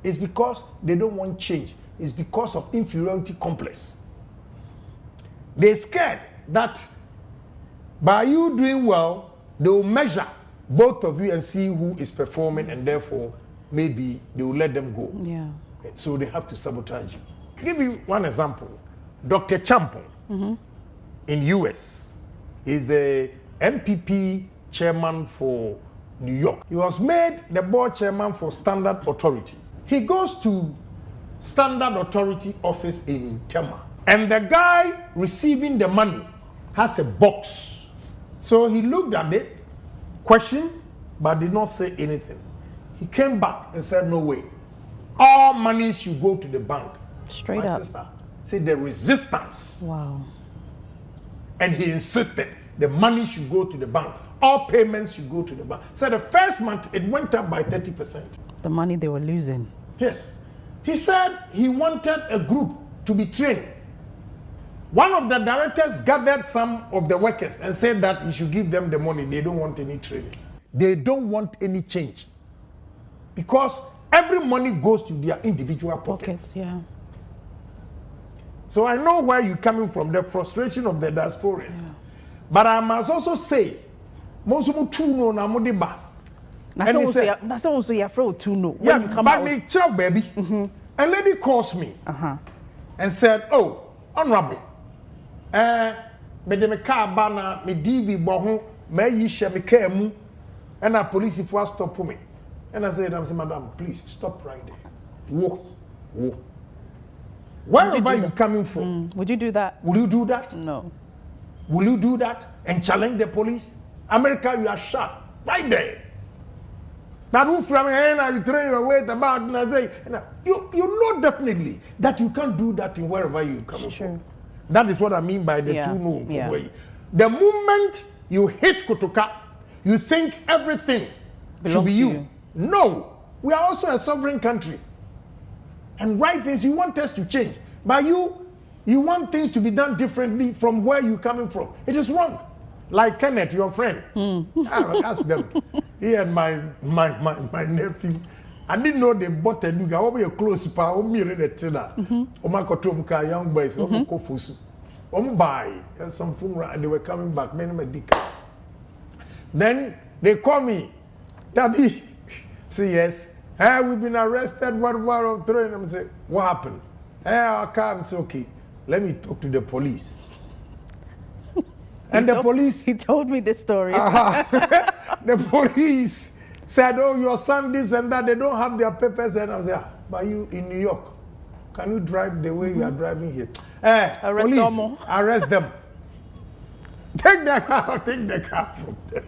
It's because they don't want change. It's because of inferiority complex. They're scared that by you doing well, they will measure both of you and see who is performing, and therefore maybe they will let them go. Yeah. So they have to sabotage you. Give you one example. Dr. Champon in US is the MPP chairman for New York. He was made the board chairman for Standard Authority. He goes to Standard Authority office in Tema, and the guy receiving the money has a box. So he looked at it, questioned, but did not say anything. He came back and said, no way. All money should go to the bank. Straight My up. sister, see the resistance. Wow. And he insisted the money should go to the bank. all payments should go to the bank. So the first month, it went up by 30%. The money they were losing. Yes. He said he wanted a group to be trained. One of the directors gathered some of the workers and said that he should give them the money. They don't want any training. They don't want any change. Because every money goes to their individual pockets. Yeah. So I know where you're coming from, the frustration of the diasporans. Yeah. But I must also say, most of no na modiba. That's also your friend to know when you come out. But child baby, a lady calls me and said, "Oh, honorable, me de me car bana me DV bohun me yisha me car mu, and a police if was stop me." And I said, "I'm saying, madam, please stop right there. Whoa. Wherever are you coming from? Would you do that? Will you do that? No. Will you do that and challenge the police? America, you are shot right there. Now, who from here you train your weight about and I say, you know definitely that you can't do that in wherever you come from. That is what I mean by the two no from where. The moment you hit Kotoka, you think everything should be you. No, we are also a sovereign country. And right things you want us to change. But you want things to be done differently from where you're coming from. It is wrong. Like Kenneth, your friend. I asked them. He and my nephew. I didn't know they bought a new guy. Over your close pa, mirror the tiller. Oma kotomka young boys, omo kofusu. Omo buy some phone and they were coming back. Many medical. Then they call me, Daddy. Say yes. Hey, we've been arrested. What of throwing? I'm say, what happened? Hey, I can't say okay. Let me talk to the police. And the police. He told me this story. The police said, "Oh, your son this and that. They don't have their papers." And I'm saying, "But you in New York, can you drive the way you are driving here?" Arrest police, them. arrest them. Take the car from them.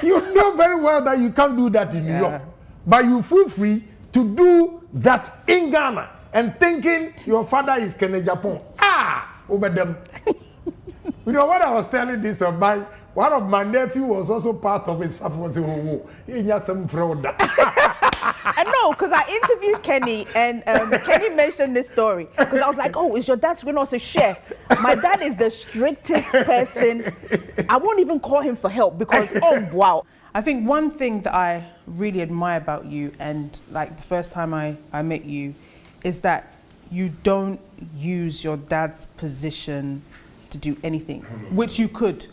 You know very well that you can't do that in New York, but you feel free to do that in Ghana and thinking your father is Kennedy Japan. Over them. You know what I was telling this of one of my nephew was also part of it. He just some fraud. I know, because I interviewed Kenny and Kenny mentioned this story. Because I was like, "Oh, is your dad going to also share?" My dad is the strictest person. I won't even call him for help because, oh, wow. I think one thing that I really admire about you, and like the first time I met you, is that you don't use your dad's position to do anything, which you could.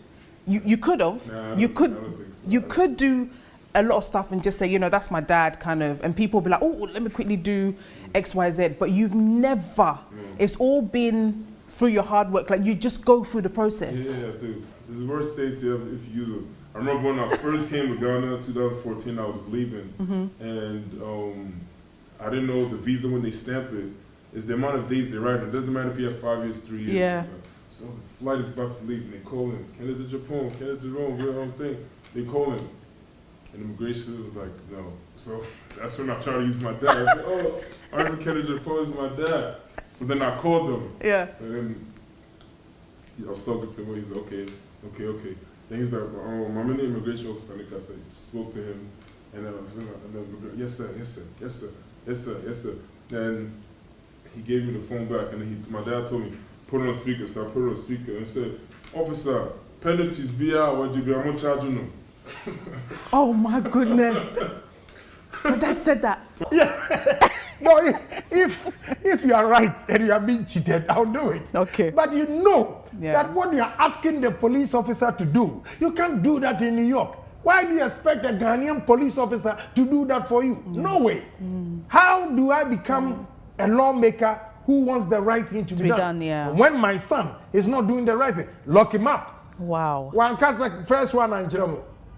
You could have. You could do a lot of stuff and just say, you know, that's my dad, kind of, and people be like, "Oh, let me quickly do X, Y, Z." But you've never. It's all been through your hard work. Like you just go through the process. Yeah, dude. It's the worst state to ever if you use it. I remember when I first came to Ghana, 2014. I was leaving, and I didn't know the visa when they stamp it. Is the amount of days they write. It doesn't matter if you have 5 years, 3 years. Yeah. So the flight is about to leave, and they call him. Kennedy Japan, Kennedy Rome, real thing. They call him, and immigration was like, no. So that's when I tried to use my dad. I said, "Oh, Arthur Kennedy Japan is my dad." So then I called them. Yeah. And then I was talking to him. He's like, okay. Then he's like, "Oh, my mini immigration officer," I spoke to him, and then yes sir. Then he gave me the phone back, and my dad told me, put it on speaker. So I put it on speaker and said, "Officer, penalties be out. What do you be? I'm gonna charge you now." Oh my goodness! My dad said that. Yeah. No, if you are right and you are being cheated, I'll do it. Okay. But you know that what you are asking the police officer to do, you can't do that in New York. Why do you expect a Ghanaian police officer to do that for you? No way. How do I become a lawmaker who wants the right thing to be done? Yeah. When my son is not doing the right thing, lock him up. Wow. One cousin, first one, and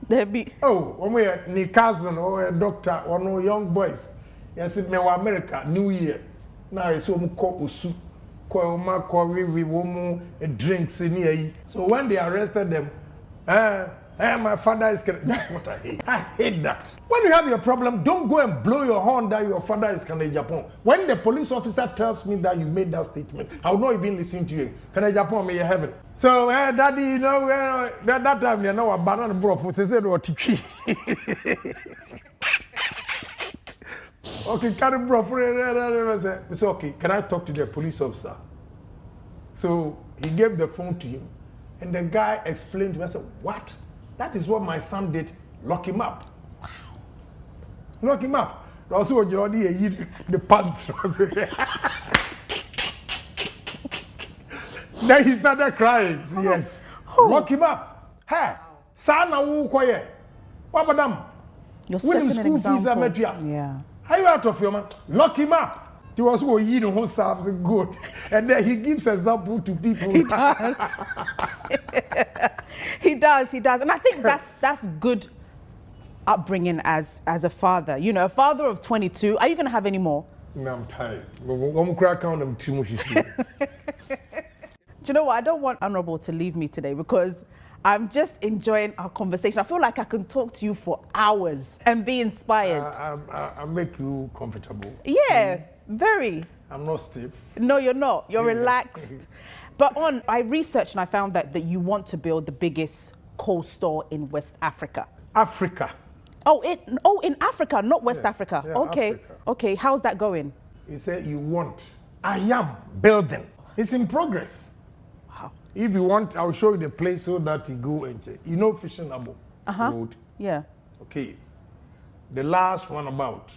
There be. oh, when we are a cousin or a doctor or no young boys. Yes, me wa America New Year. Now it's call usu, call we drinks in here. So when they arrested them, My father is Canadian. That's what I hate. I hate that. When you have your problem, don't go and blow your horn that your father is Canadian Japan. When the police officer tells me that you made that statement, I will not even listen to you. Canadian Japan, may you heaven. So, daddy, you know, that time, you know, a banana bro for say what to Okay, carry bro. It's okay. Can I talk to the police officer? So he gave the phone to him, and the guy explained to me. I said, "What? That is what my son did. Lock him up. Wow. Lock him up. Also, the pants." Then he started crying. Yes. Lock him up. Hey, son, who quiet? What about them? You're setting an example. Yeah. Are you out of your mind? Lock him up. He was going to eat the whole something good. And then he gives example to people. He does. He does. And I think that's good upbringing as a father. You know, a father of 22. Are you going to have any more? No, I'm tired. I'm crack on them too much. Do you know what? I don't want Honorable to leave me today because I'm just enjoying our conversation. I feel like I can talk to you for hours and be inspired. I make you comfortable. Yeah, very. I'm not stiff. No, you're not. You're relaxed. But I researched and I found that you want to build the biggest coal store in West Africa. Africa. Oh, in Africa, not West Africa. Yeah, okay. Africa. Okay, how's that going? He said you want. I am building. It's in progress. Wow. If you want, I'll show you the place so that you go and check. You know Fishing Abo Road? Yeah. Okay. The last roundabout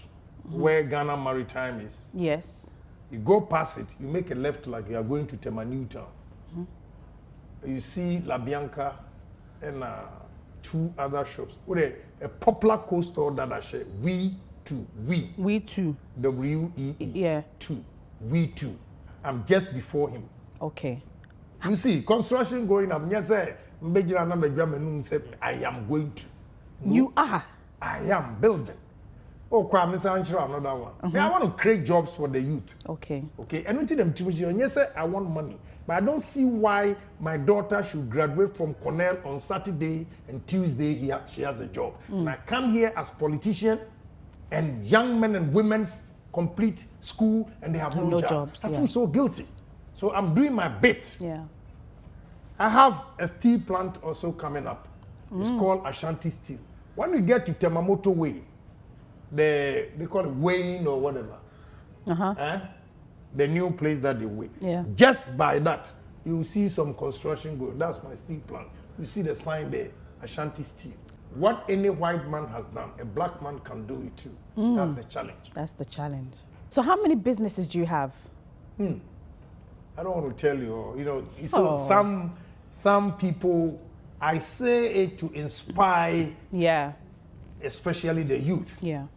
where Ghana Maritime is. Yes. You go past it, you make a left like you are going to Temanu Town. You see La Bianca and 2 other shops. With a popular coal store that I share. We too. W-E-E. Yeah. 2. We too. I'm just before him. Okay. You see, construction going up. Yes, sir. I am going to. You are? I am building. Oh, Kwame Sancho, another one. I want to create jobs for the youth. Okay. Okay. Anything them to yes, sir, I want money. But I don't see why my daughter should graduate from Cornell on Saturday and Tuesday she has a job. And I come here as politician and young men and women complete school and they have no jobs. I feel so guilty. So I'm doing my bit. Yeah. I have a steel plant also coming up. It's called Ashanti Steel. When we get to Temamoto Way, they call it weighing or whatever. The new place that they weigh. Yeah. Just by that, you will see some construction going. That's my steel plant. You see the sign there, Ashanti Steel. What any white man has done, a black man can do it too. That's the challenge. That's the challenge. So how many businesses do you have? I don't want to tell you. You know, so some people, I say it to inspire. Yeah. Especially the youth. Yeah.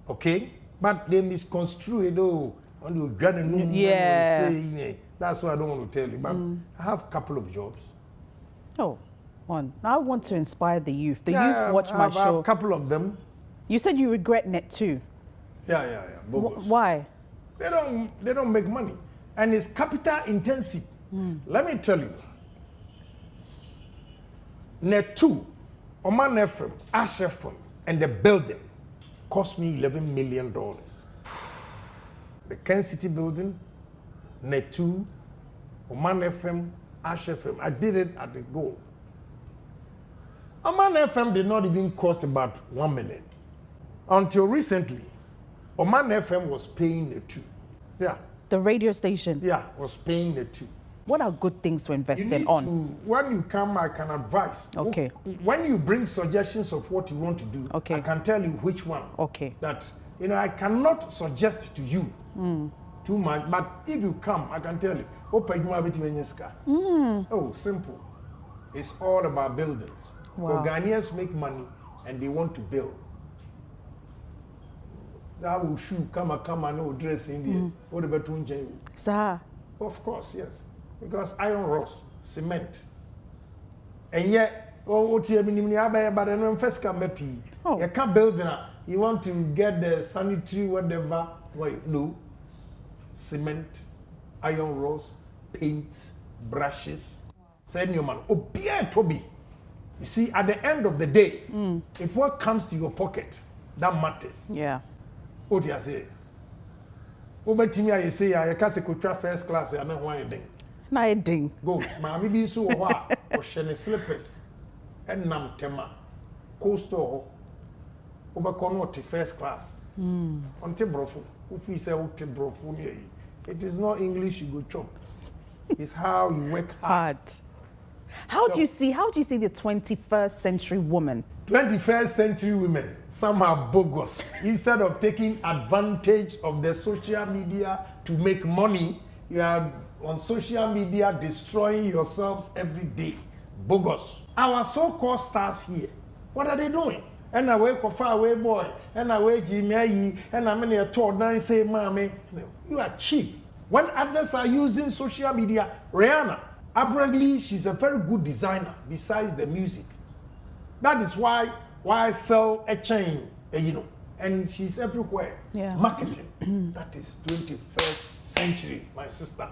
Okay, but they misconstrue it. Yeah. That's what I don't want to tell you. But I have a couple of jobs. Oh, one. Now I want to inspire the youth. The youth watch my show. I have a couple of them. You said you regret Net 2. Yeah. Why? They don't make money, and it's capital intensive. Let me tell you. Net 2, Oman FM, Ash FM, and the building cost me $11 million. The Kansas City building, Net 2, Oman FM, Ash FM. I did it at the goal. Oman FM did not even cost about $1 million. Until recently, Oman FM was paying Net 2. Yeah. The radio station? Yeah, was paying Net 2. What are good things to invest in on? When you come, I can advise. Okay. When you bring suggestions of what you want to do, okay, I can tell you which one. Okay. That, you know, I cannot suggest to you too much, but if you come, I can tell you. Oh, simple. It's all about buildings. Wow. Ghanaians make money and they want to build. That will shoe, come and no dress in there. What about Tunjay? Sir. Of course, yes. Because iron rods, cement. And yet, what you mean, but then first come you can't build that. You want to get the sanitary, whatever. Wait, no. Cement, iron rods, paint, brushes. Send your man. Oh, beer, Toby. You see, at the end of the day, it's what comes to your pocket that matters. Yeah. What do you say? Over to me, I say, I can't say first class, I don't want anything. Na ding. Go, mammy be so what? Or shiny slippers and nam tema. Coastal over corner to first class. On Tibrofu, if we say Tibrofu, it is not English you go chop. It's how you work hard. How do you see the 21st century woman? 21st century women, some are bogus. Instead of taking advantage of the social media to make money, you are on social media destroying yourselves every day. Bogus. Our so-called stars here, what are they doing? And I wake up far away boy, and I wake Jimmy, and I'm in a tour and say, Mommy, you are cheap. When others are using social media, Rihanna, apparently she's a very good designer besides the music. That is why I sell a chain, and she's everywhere. Yeah. Marketing. That is 21st century, my sister.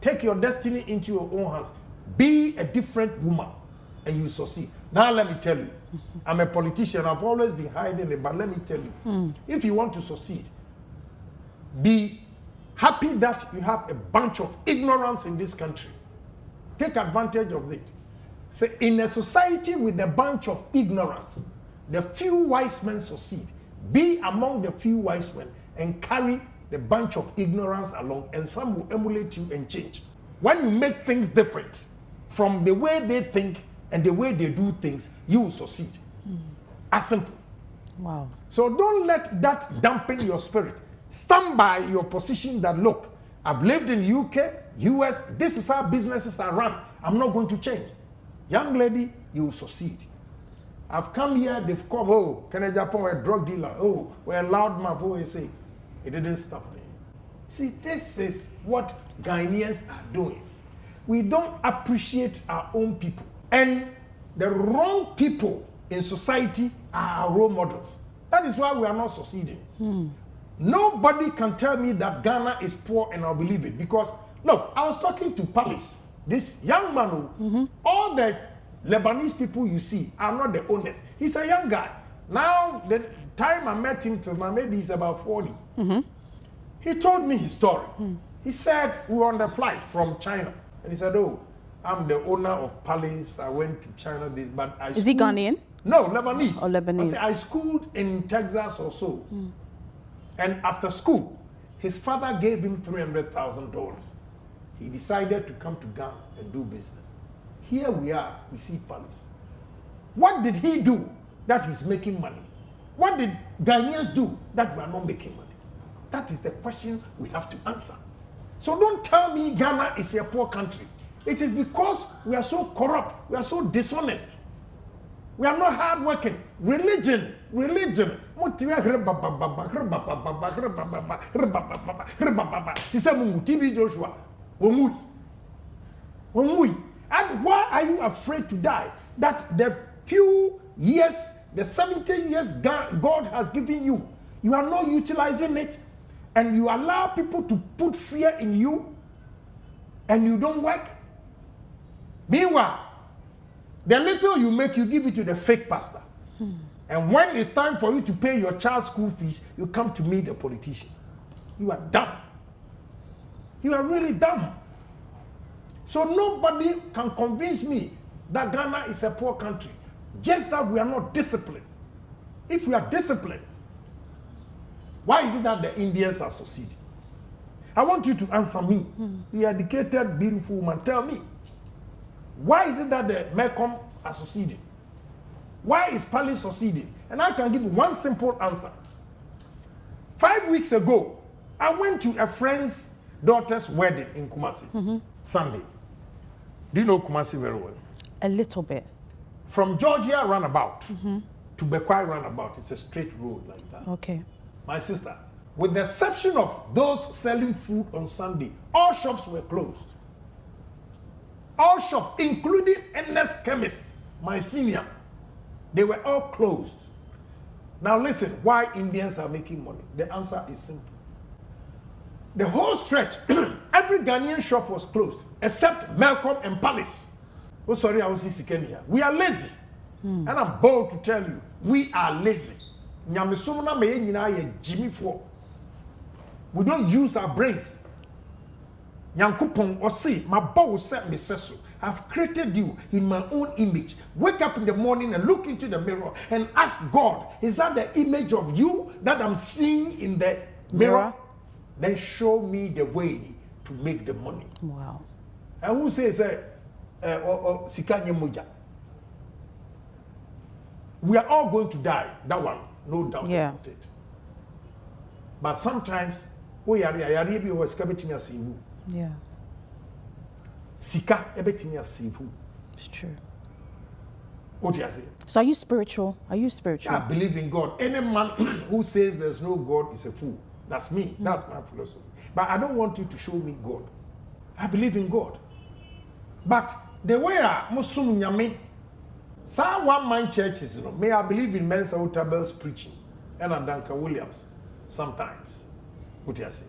Take your destiny into your own hands. Be a different woman, and you succeed. Now let me tell you, I'm a politician. I've always been hiding it, but let me tell you, if you want to succeed, be happy that you have a bunch of ignorance in this country. Take advantage of it. Say, in a society with a bunch of ignorance, the few wise men succeed. Be among the few wise men and carry the bunch of ignorance along, and some will emulate you and change. When you make things different from the way they think and the way they do things, you will succeed. As simple. Wow. So don't let that dampen your spirit. Stand by your position that, look, I've lived in UK, US, this is how businesses are run. I'm not going to change. Young lady, you will succeed. I've come here, they've come, oh, Kennedy Japan, we're a drug dealer. Oh, we're a loud mouth, oh, say. It didn't stop me. See, this is what Ghanaians are doing. We don't appreciate our own people. And the wrong people in society are our role models. That is why we are not succeeding. Nobody can tell me that Ghana is poor and I'll believe it. Because, look, I was talking to Palace, this young man who, all the Lebanese people you see are not the owners. He's a young guy. Now, the time I met him till now, maybe he's about 40. He told me his story. He said, we were on the flight from China. And he said, oh, I'm the owner of Palace. I went to China, but I Is he Ghanaian? No, Lebanese. Oh, Lebanese. I schooled in Texas or so. And after school, his father gave him $300,000. He decided to come to Ghana and do business. Here we are, we see Palace. What did he do that he's making money? What did Ghanaians do that we are not making money? That is the question we have to answer. So don't tell me Ghana is a poor country. It is because we are so corrupt, we are so dishonest. We are not hardworking. Religion. And why are you afraid to die? That the few years, the 70 years God has given you, you are not utilizing it, and you allow people to put fear in you, and you don't work. Meanwhile, the little you make, you give it to the fake pastor. And when it's time for you to pay your child's school fees, you come to me, the politician. You are dumb. You are really dumb. So nobody can convince me that Ghana is a poor country. Just that we are not disciplined. If we are disciplined, why is it that the Indians are succeeding? I want you to answer me. You educated, beautiful woman, tell me. Why is it that the Malcolm are succeeding? Why is Palace succeeding? And I can give you one simple answer. 5 weeks ago, I went to a friend's daughter's wedding in Kumasi, Sunday. Do you know Kumasi very well? A little bit. From Georgia roundabout to Bekwai roundabout, it's a straight road like that. Okay. My sister, with the exception of those selling food on Sunday, all shops were closed. All shops, including NS Chemist, my senior, they were all closed. Now listen, why Indians are making money? The answer is simple. The whole stretch, every Ghanaian shop was closed, except Malcolm and Palace. Oh, sorry, I was in Kenya. We are lazy. And I'm bold to tell you, we are lazy. Nyamesom na me nyina ye Jimmy for. We don't use our brains. Nyankopon osi, my bow set me seso. I've created you in my own image. Wake up in the morning and look into the mirror and ask God, is that the image of you that I'm seeing in the mirror? Then show me the way to make the money. Wow. And who says Sikanye Moja? We are all going to die. That one, no doubt about it. But sometimes, Yeah. Sika ebetimi asivu. It's true. What do you say? So are you spiritual? Are you spiritual? I believe in God. Any man who says there's no God is a fool. That's me. That's my philosophy. But I don't want you to show me God. I believe in God. But the way I musum nyame, some one-man churches, you know, may I believe in Mensa Utabel's preaching and Duncan Williams sometimes. What do you say?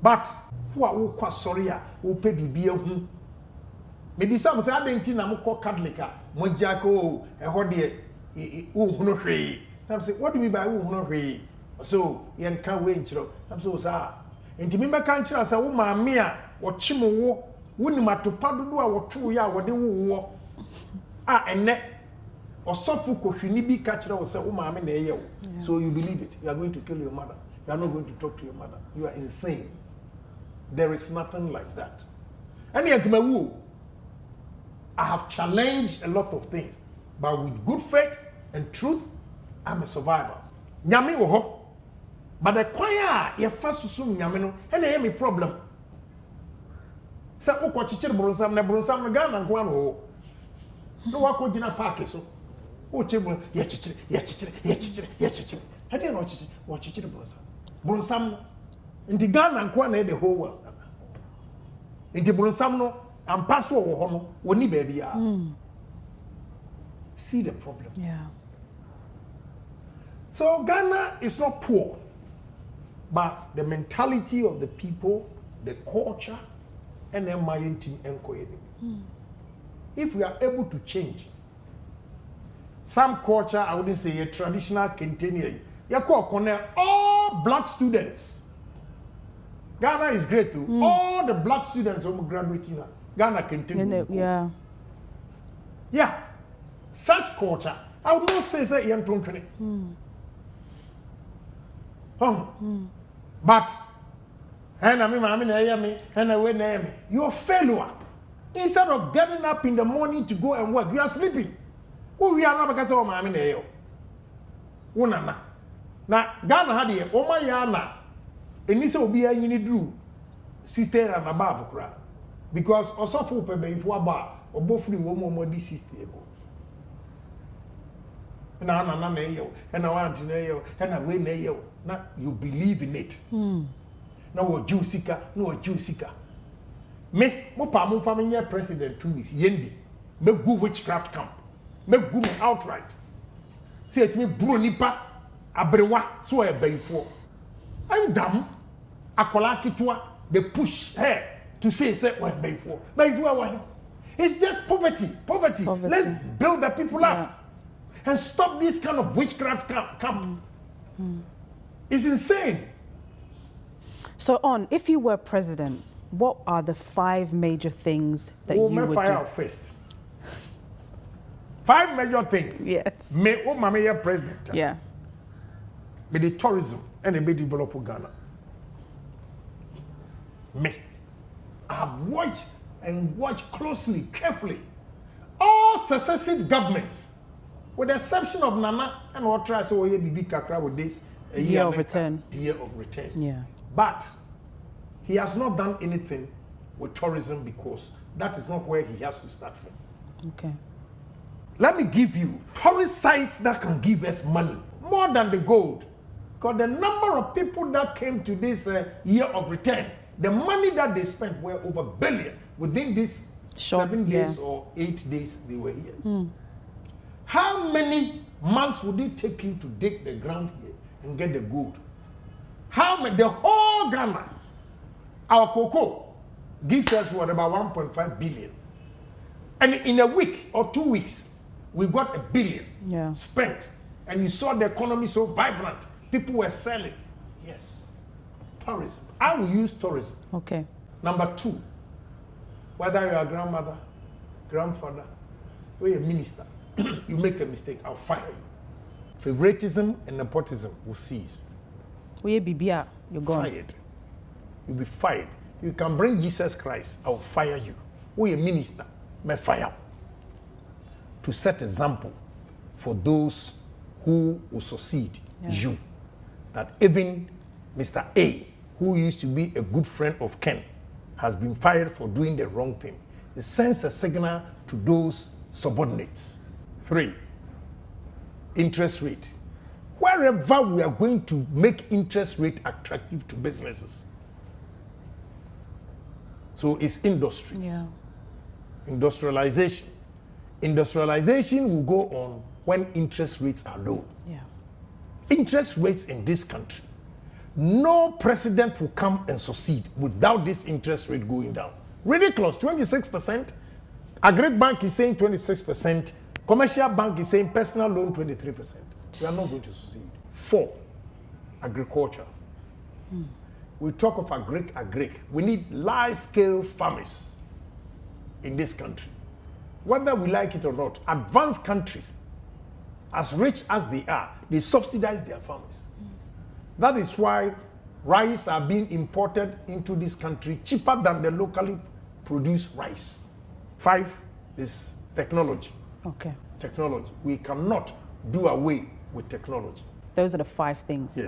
But who are sorry, who pay BB? Maybe some say I didn't know I'm Catholic. Monjako, and what dear, no free. I'm saying, what do you mean by no free? So, you can't wait, I'm so sad. And to me, my country, I said, oh, my mea, or Chimo, wouldn't matter to Padu or 2 years, what they will and net or Sofu Koshinibi catcher or say, oh, my man, so you believe it. You are going to kill your mother. You are not going to talk to your mother. You are insane. There is nothing like that. And I have challenged a lot of things, but with good faith and truth, I'm a survivor. Nyame wo ho. But the choir, you first assume nyame no, and I am a problem. Say o ko chichire bronsam na Ghana nko an ho. No wa ko gina park so. O chebro ye chichire. I dey no chichire, o chichire bronsam. Bronsam in the Ghana nko an the whole world. In the bronsam no and pass wo ho no, woni ba bia. See the problem. Yeah. So Ghana is not poor, but the mentality of the people, the culture, and then my team if we are able to change some culture, I wouldn't say a traditional container. All black students. Ghana is great too. All the black students who graduating Ghana continue. Yeah. Such culture, I would not say that young country. But you're a failure. Instead of getting up in the morning to go and work, you are sleeping. Oh, we are not because of my name. Now, Ghana had here, oh my yana, and this will be a unit drew, sister and above, because also for pay for a bar or both free woman more this sister. And I want to know, and I will know. Now you believe in it. No a Jew seeker, no a Jew seeker. Me, mo pa mo family president 2 weeks. Yendi, me go witchcraft camp. Me go outright. Say it me bro nipa abrewa so e before. I'm dumb. Akola kitwa they push her to say what before. Before what? It's just poverty. Let's build the people up. And stop this kind of witchcraft camp. It's insane. So if you were president, what are the 5 major things that you would do? First. 5 major things. Yes. Me president. Yeah. Me the tourism and me develop Ghana. Me. I have watched closely, carefully, all successive governments. With the exception of Nana and what tries to BB Kakra with this year of return. Yeah. But he has not done anything with tourism because that is not where he has to start from. Okay. Let me give you tourist sites that can give us money more than the gold. Because the number of people that came to this year of return, the money that they spent were over $1 billion within this 7 days or 8 days they were here. How many months would it take you to dig the ground here and get the gold? How many? The whole Ghana, our cocoa gives us what, about 1.5 billion. And in a week or 2 weeks, We got $1 billion spent, and you saw the economy so vibrant. People were selling. Yes. Tourism. I will use tourism. Okay. Number 2, whether you're a grandmother, grandfather, or a minister, you make a mistake, I'll fire you. Favoritism and nepotism will cease. You're gone. Fired. You'll be fired. You can bring Jesus Christ, I'll fire you. We're a minister, may fire. To set example for those who will succeed you. That even Mr. A, who used to be a good friend of Ken, has been fired for doing the wrong thing. It sends a signal to those subordinates. 3, interest rate. Wherever we are going to make interest rate attractive to businesses. So it's industries. Yeah. Industrialization. Industrialization will go on when interest rates are low. Yeah. Interest rates in this country, no president will come and succeed without this interest rate going down. Ridiculous, 26%. Agric Bank is saying 26%. Commercial Bank is saying personal loan 23%. We are not going to succeed. 4, agriculture. We talk of agric. We need large-scale farmers in this country. Whether we like it or not, advanced countries, as rich as they are, they subsidize their farmers. That is why rice are being imported into this country cheaper than the locally produced rice. 5 is technology. Okay. Technology. We cannot do away with technology. Those are the 5 things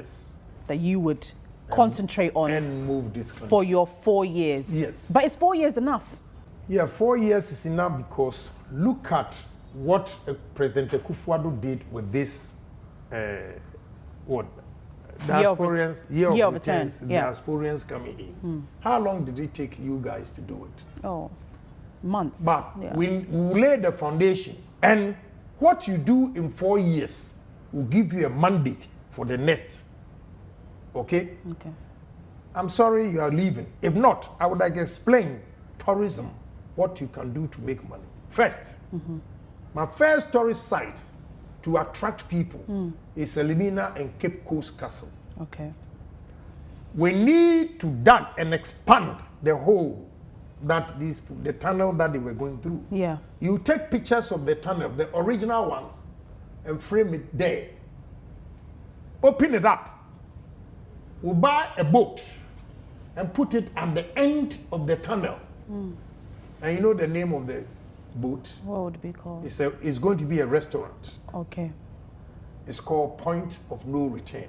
that you would concentrate on and move this country for your 4 years. Yes. But is 4 years enough? Yeah, 4 years is enough because look at what President Akufo-Addo did with this, diasporians, year of returns, diasporians coming in. How long did it take you guys to do it? Oh, months. But we lay the foundation, and what you do in 4 years will give you a mandate for the next. Okay? Okay. I'm sorry you are leaving. If not, I would like to explain tourism, what you can do to make money. First, my first tourist site to attract people is Elimina and Cape Coast Castle. Okay. We need to dig and expand the hole that the tunnel that they were going through. Yeah. You take pictures of the tunnel, the original ones, and frame it there. Open it up. We'll buy a boat and put it at the end of the tunnel. And you know the name of the boat? What would it be called? It's going to be a restaurant. Okay. It's called Point of No Return.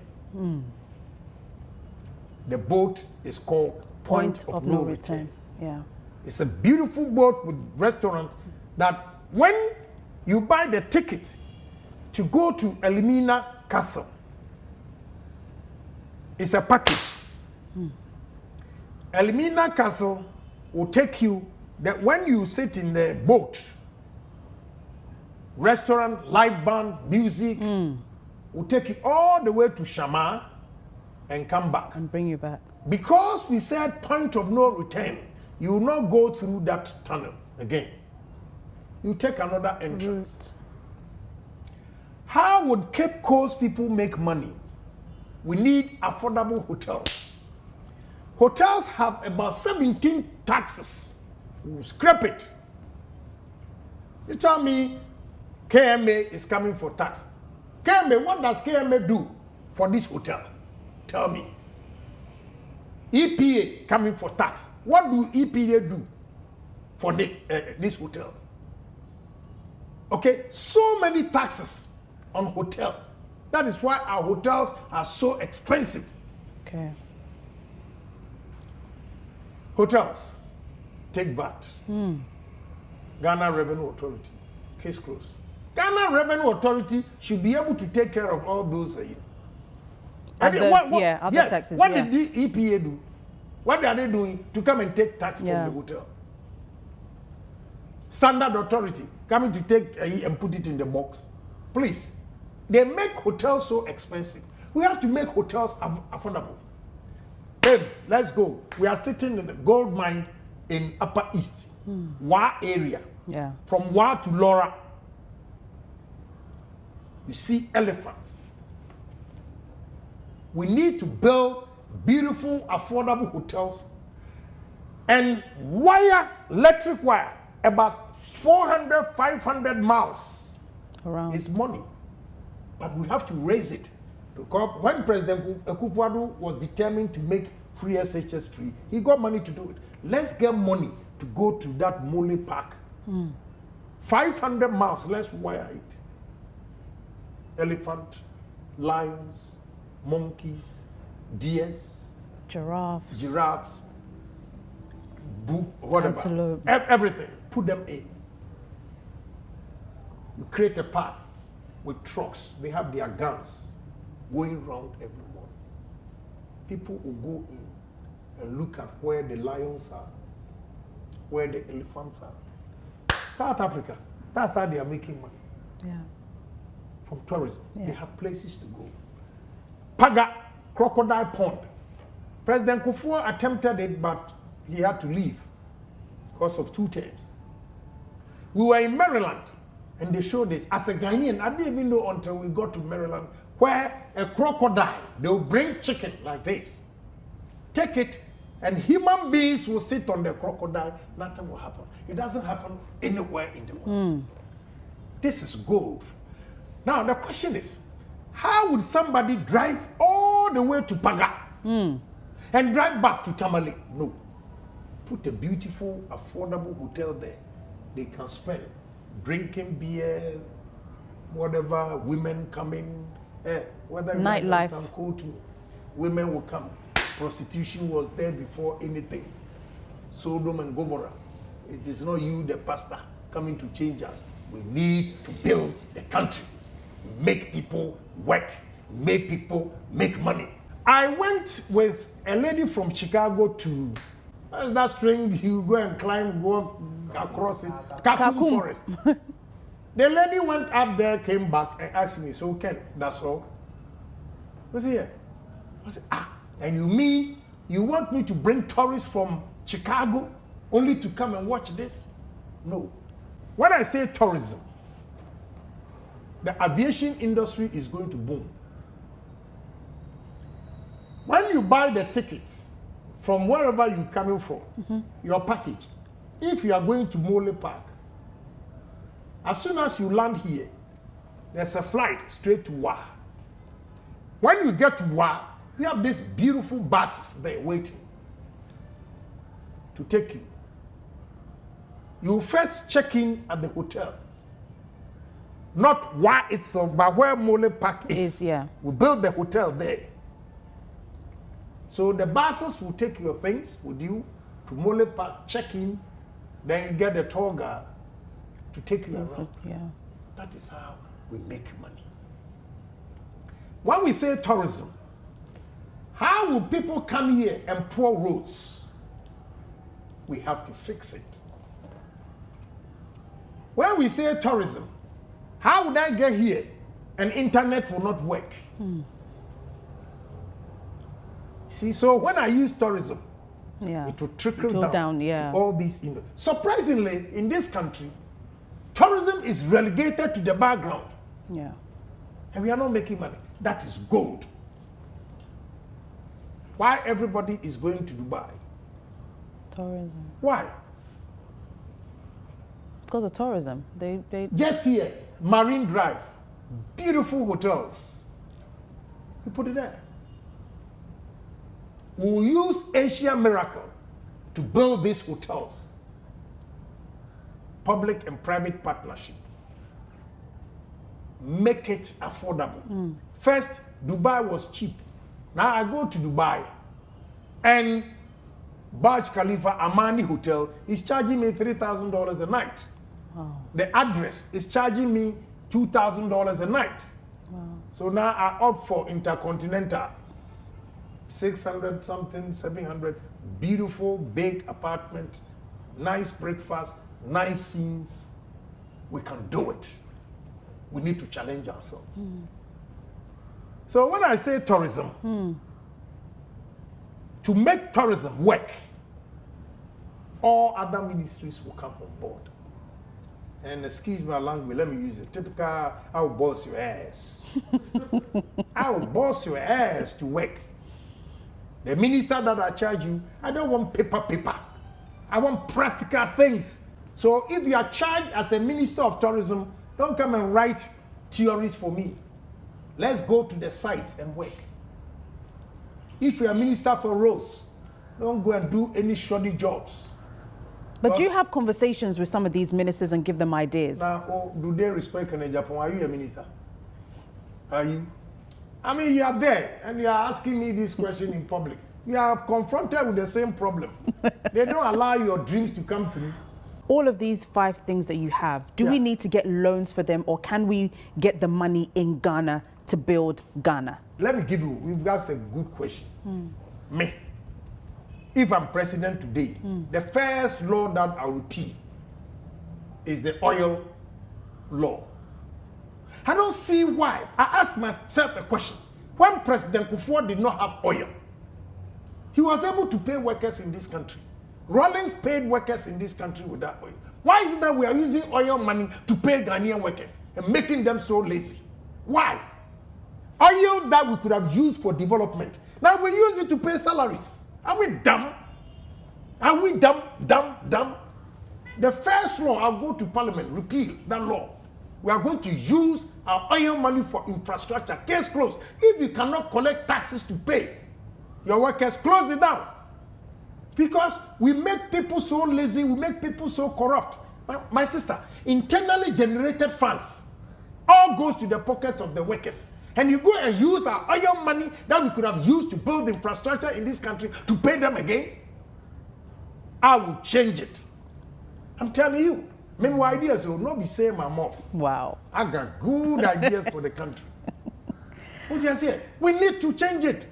The boat is called Point of No Return. Yeah. It's a beautiful boat with restaurant that when you buy the ticket to go to Elimina Castle, it's a package. Elimina Castle will take you that when you sit in the boat, restaurant, live band, music, will take you all the way to Shama and come back. And bring you back. Because we said point of no return, you will not go through that tunnel again. You take another entrance. How would Cape Coast people make money? We need affordable hotels. Hotels have about 17 taxes. We'll scrap it. You tell me KMA is coming for tax. KMA, what does KMA do for this hotel? Tell me. EPA coming for tax. What do EPA do for this hotel? Okay, so many taxes on hotels. That is why our hotels are so expensive. Okay. Hotels, take VAT. Ghana Revenue Authority, case closed. Ghana Revenue Authority should be able to take care of all those. Other taxes. What did the EPA do? What are they doing to come and take tax from the hotel? Standard Authority coming to take and put it in the box. Please, they make hotels so expensive. We have to make hotels affordable. Hey, let's go. We are sitting in the gold mine in Upper East, Wa area. Yeah. From Wa to Laura. you see elephants. We need to build beautiful, affordable hotels and wire, electric wire, about 400, 500 miles. Around. It's money. But we have to raise it. Because when President Akufo-Addo was determined to make free SHS free, he got money to do it. Let's get money to go to that Mole Park. 500 miles, let's wire it. Elephant, lions, monkeys, deers, giraffes, whatever, antelope. Everything. Put them in. You create a path with trucks. They have their guns going around every morning. People will go in and look at where the lions are, where the elephants are. South Africa, that's how they are making money. Yeah. From tourism. Yeah. They have places to go. Paga, Crocodile Pond. President Kufuor attempted it, but he had to leave because of 2 terms. We were in Maryland, and they showed this. As a Ghanaian, I didn't even know until we got to Maryland, where a crocodile, they will bring chicken like this, take it, and human beings will sit on the crocodile, nothing will happen. It doesn't happen anywhere in the world. This is gold. Now, the question is, how would somebody drive all the way to Paga and drive back to Tamale? No. Put a beautiful, affordable hotel there. They can spend drinking beer, whatever, women coming, whether Nightlife. can go to, women will come. Prostitution was there before anything. Sodom and Gomorrah. It is not you, the pastor, coming to change us. We need to build the country, make people work, make people make money. I went with a lady from Chicago to, what's that string you go and climb, go across it? Kakum Forest. The lady went up there, came back and asked me, so Ken, that's all? I said, yeah. I said, and you mean you want me to bring tourists from Chicago only to come and watch this? No. When I say tourism, the aviation industry is going to boom. When you buy the ticket from wherever you're coming from, your package, if you are going to Mole Park, as soon as you land here, there's a flight straight to Wa. When you get to Wa, you have these beautiful buses there waiting to take you. You first check in at the hotel. Not Wa itself, but where Mole Park is. Yeah. We build the hotel there. So the buses will take your things with you to Mole Park, check in, then you get the tour guide to take you around. Yeah. That is how we make money. When we say tourism, how will people come here and pour roads? We have to fix it. When we say tourism, how would I get here and internet will not work? See, so when I use tourism, it will trickle down yeah. to all these. Surprisingly, in this country, tourism is relegated to the background. Yeah. And we are not making money. That is gold. Why everybody is going to Dubai? Tourism. Why? Because of tourism. They Just here, Marine Drive, beautiful hotels. You put it there. We'll use Asia Miracle to build these hotels. Public and private partnership. Make it affordable. First, Dubai was cheap. Now I go to Dubai and Burj Khalifa Amani Hotel is charging me $3,000 a night. Wow. The address is charging me $2,000 a night. Wow. So now I opt for Intercontinental. 600 something, 700, beautiful big apartment, nice breakfast, nice scenes. We can do it. We need to challenge ourselves. So when I say tourism, to make tourism work, all other ministries will come on board. and excuse my language, let me use it. Typical, I will boss your ass. I will boss your ass to work. The minister that I charge you, I don't want paper. I want practical things. So if you are charged as a minister of tourism, don't come and write theories for me. Let's go to the site and work. If you are minister for roads, don't go and do any shoddy jobs. But do you have conversations with some of these ministers and give them ideas? Now, do they respect Kenya Japan? Are you a minister? Are you? I mean, you are there and you are asking me this question in public. You are confronted with the same problem. They don't allow your dreams to come true. All of these 5 things that you have, do we need to get loans for them, or can we get the money in Ghana to build Ghana? Let me give you, you've asked a good question. Me, if I'm president today, the first law that I will repeal is the oil law. I don't see why. I ask myself a question. When President Kufuor did not have oil, he was able to pay workers in this country. Rawlings paid workers in this country with that oil. Why is it that we are using oil money to pay Ghanaian workers and making them so lazy? Why? Oil that we could have used for development. Now we use it to pay salaries. Are we dumb? Are we dumb? The first law, I'll go to Parliament, repeal that law. We are going to use our oil money for infrastructure. Case closed. If you cannot collect taxes to pay your workers, close it down. Because we make people so lazy, we make people so corrupt. My sister, internally generated funds all goes to the pocket of the workers. And you go and use our oil money that we could have used to build infrastructure in this country to pay them again. I will change it. I'm telling you. Maybe my ideas will not be saying my mouth. Wow. I got good ideas for the country. What do you say? We need to change it.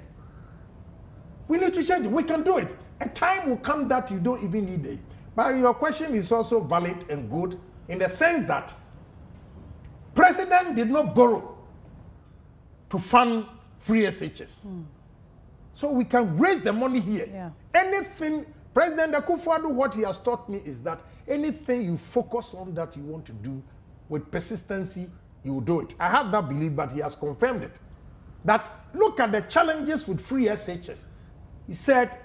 We need to change it. We can do it. A time will come that you don't even need it. But your question is also valid and good in the sense that President did not borrow to fund free SHS. So we can raise the money here. Yeah. Anything, President Akufo-Addo, what he has taught me is that anything you focus on that you want to do with persistency, you will do it. I have that belief, but he has confirmed it. That look at the challenges with free SHS. He said,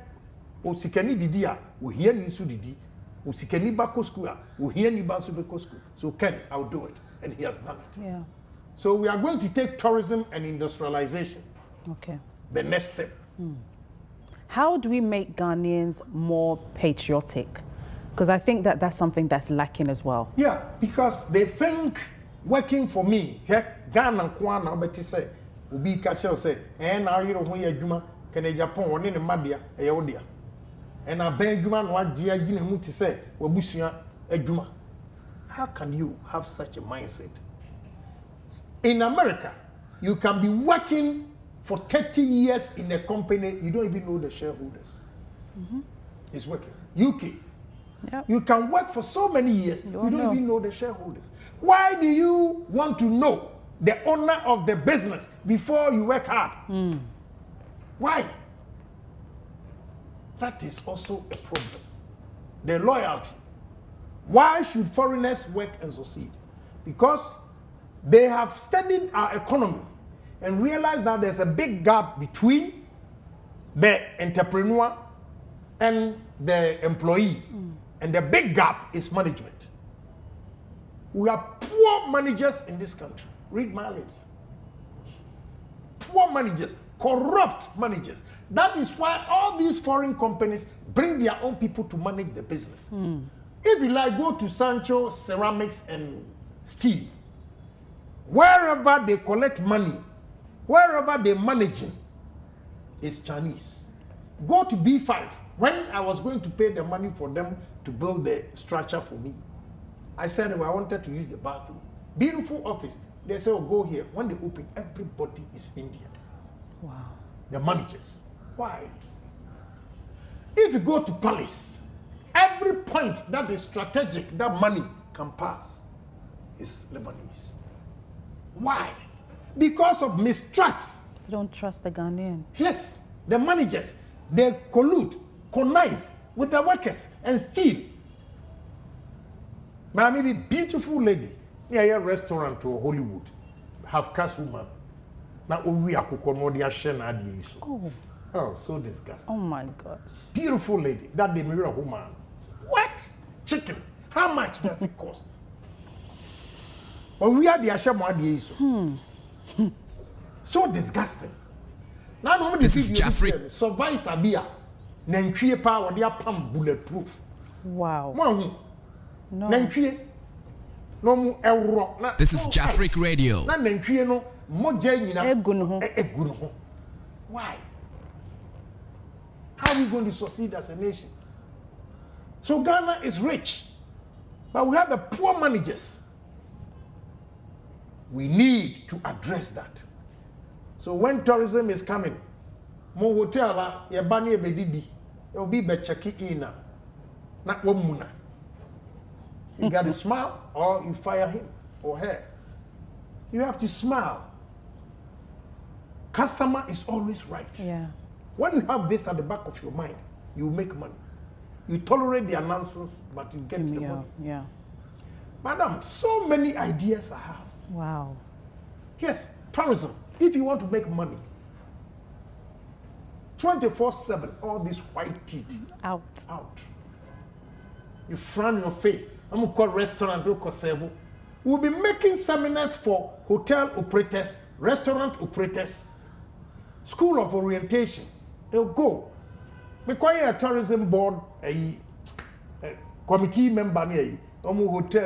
Osikani Didia, we hear Nisu Didi, Osikani Bako School, we hear Nibasu Bako School. So Ken, I'll do it. And he has done it. Yeah. So we are going to take tourism and industrialization. Okay. The next step. How do we make Ghanaians more patriotic? Because I think that that's something that's lacking as well. Yeah, because they think working for me, Ghana and Kwana, but he say, Ubi Kachel say, and I don't want Juma, Kenya Japan, one in the Madia, Eodia. And I beg Juma, what Gia Gina Muti say, Wabusia, Ejuma. How can you have such a mindset? In America, you can be working for 30 years in a company, you don't even know the shareholders. It's working. UK, Yep. you can work for so many years, you don't know. even know the shareholders. Why do you want to know the owner of the business before you work hard? Why? That is also a problem. The loyalty. Why should foreigners work and succeed? Because they have studied our economy and realized that there's a big gap between the entrepreneur and the employee. And the big gap is management. We have poor managers in this country. Read my lips. Poor managers, corrupt managers. That is why all these foreign companies bring their own people to manage the business. If you like, go to Sancho Ceramics and Steel. Wherever they collect money, wherever they're managing, is Chinese. Go to B5. When I was going to pay the money for them to build the structure for me, I said, well, I wanted to use the bathroom. Beautiful office. They said, oh, go here. When they open, everybody is Indian. Wow. The managers. Why? If you go to Palace, every point that is strategic, that money can pass, is Lebanese. Why? Because of mistrust. You don't trust the Ghanaian. Yes, the managers, they collude, connive with the workers and steal. Mammy, be beautiful lady. Near a restaurant to Hollywood. Have cast woman. Now we are cooking more than Shen Adi. Oh, so disgusting. Oh my gosh. Beautiful lady. That they marry a woman. What? Chicken. How much does it cost? But we are the Ashem Adi. So disgusting. Now This is Jeffrey. Survive Sabia. Nantwie power they are pump bulletproof. Wow. No. Nantwie. No more euro. This is Jeffrey Radio. Na nantwie no moja nyina. Egunu ho. Why? How are we going to succeed as a nation? So Ghana is rich, but we have the poor managers. We need to address that. So when tourism is coming, mo hotel la ye ba na ebedidi, e obi be check in na wamuna. You got to smile or you fire him or her. You have to smile. Customer is always right. Yeah. When you have this at the back of your mind, you make money. You tolerate their nonsense, but you get the money. Yeah. Madam, so many ideas I have. Wow. Yes, tourism. If you want to make money, 24/7, all these white teeth Out. You frown your face. I'm going to call restaurant, we'll be making seminars for hotel operators, restaurant operators, school of orientation. They'll go. Require a tourism board, a committee member, hotel,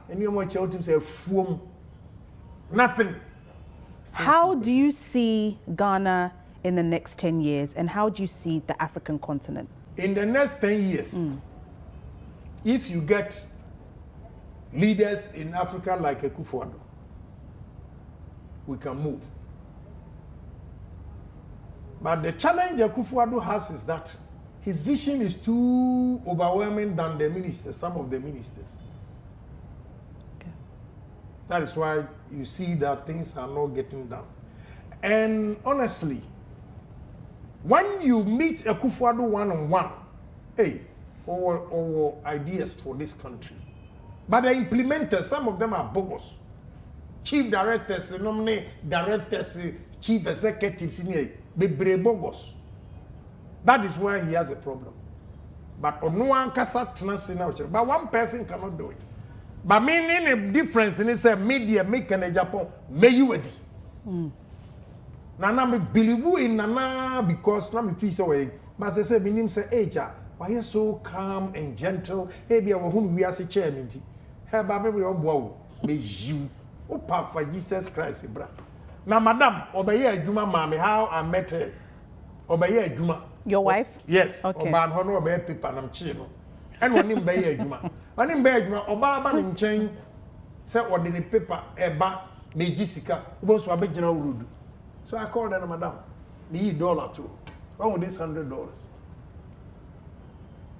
and you want to say, nothing. How do you see Ghana in the next 10 years, and how do you see the African continent? In the next 10 years, if you get leaders in Africa like Akufo-Addo, we can move. But the challenge Akufo-Addo has is that his vision is too overwhelming than the ministers, some of the ministers. Okay. That is why you see that things are not getting done. And honestly, when you meet Akufo-Addo one-on-one, hey, or ideas for this country. But the implementers, some of them are bogus. Chief directors, nominate directors, chief executives, be bogus. That is where he has a problem. But no one can but one person cannot do it. But meaning a difference in this media make in Japan, may you ready. Nana me believe in Nana because na me feel so way. But I say, meaning say, hey, why you so calm and gentle? Hey, be our whom we are say chairman. Hey, baby, we all wow. May you, oh, Papa Jesus Christ, bra. Now, Madam, obey Juma, mommy, how I met her. Obey Juma. Your wife? Yes. Okay. Oba no obey people and I'm chino. And when him bay Juma. When him bay Juma, Oba in chain, say ordinary paper, eba, me Jessica, who was a big general rude. So I called her, Madam, me $1 too. What would this $100?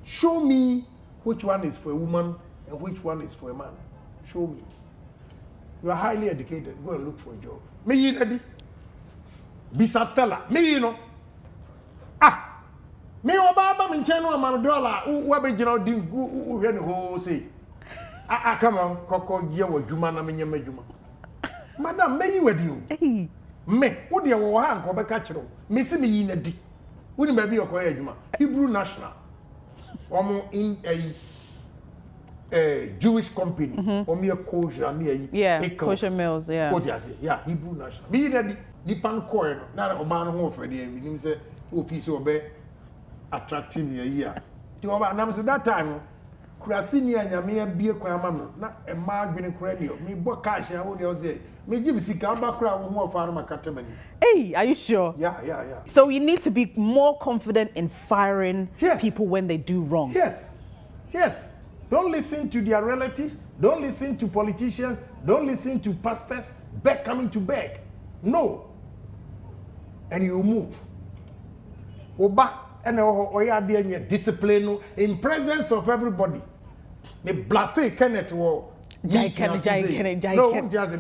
Show me which one is for a woman and which one is for a man. Show me. You are highly educated. Go and look for a job. Me, you ready? Bisa Stella. Me, you know. Ah. Me, Obama, me, Chano, $1. Who be general didn't go who say. Ah, come on, Coco, you Juma, na me, Juma. Madam, me, you with you. Hey. Me, what do you want? Go back at you. Me, see me in a D. Wouldn't maybe your choir, Juma. Hebrew National. In a Jewish company, or me a kosher, kosher mills, yeah, Hebrew National. Be ready, Nipan coin, not a man home for the evening, say, office obey, attracting me a year. To our numbers at that time, Crasinia and Yamia be a quamama, not a margin cranium, me book cash, I would say, me give me background more farmer catamani. Hey, are you sure? Yeah. So you need to be more confident in firing people when they do wrong. Yes. Don't listen to their relatives. Don't listen to politicians. Don't listen to pastors coming to beg. No. And you move. Oba and oya discipline in presence of everybody. Me blast Kenneth wo. Jai. No, just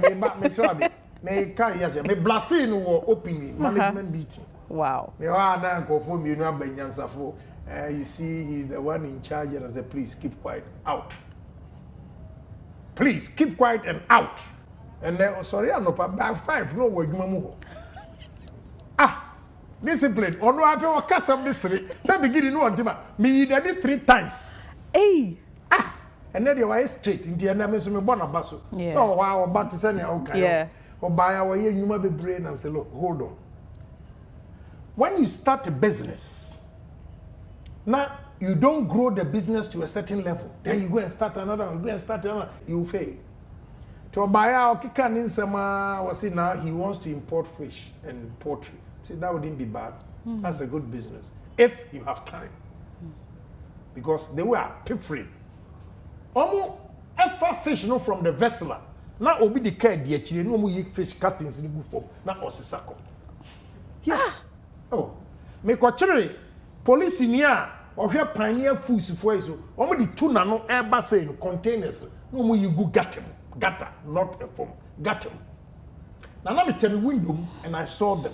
me can't me blast wo opening management meeting. Wow. Me na go for me no abanyansafo. You see, he's the one in charge, and I said, please keep quiet. Out. please keep quiet and out. And then, sorry, I'm not by 5, no word, discipline. Or no, I feel a cast of mystery. Some beginning no antima. Me did 3 times. Hey. And then you are straight into the name of me born a basso. Yeah. So wow, about to send you okay. Yeah. Or buy our year, you might be brain and say, look, hold on. When you start a business, now you don't grow the business to a certain level. Then you go and start another one, you fail. To buy our kikan in summer was it now he wants to import fish and poultry. See, that wouldn't be bad. That's a good business. If you have time. Because they were piffering. Almost every fish no from the vessel. Now obi the care the chile no more fish cuttings in the good form. Now osisako. Yes. Oh. Me kwachire police in here or here pioneer foods for so. Omo the tuna no eba say in containers. No more you go gata, not a form. Gata. Now let me tell you window and I saw them.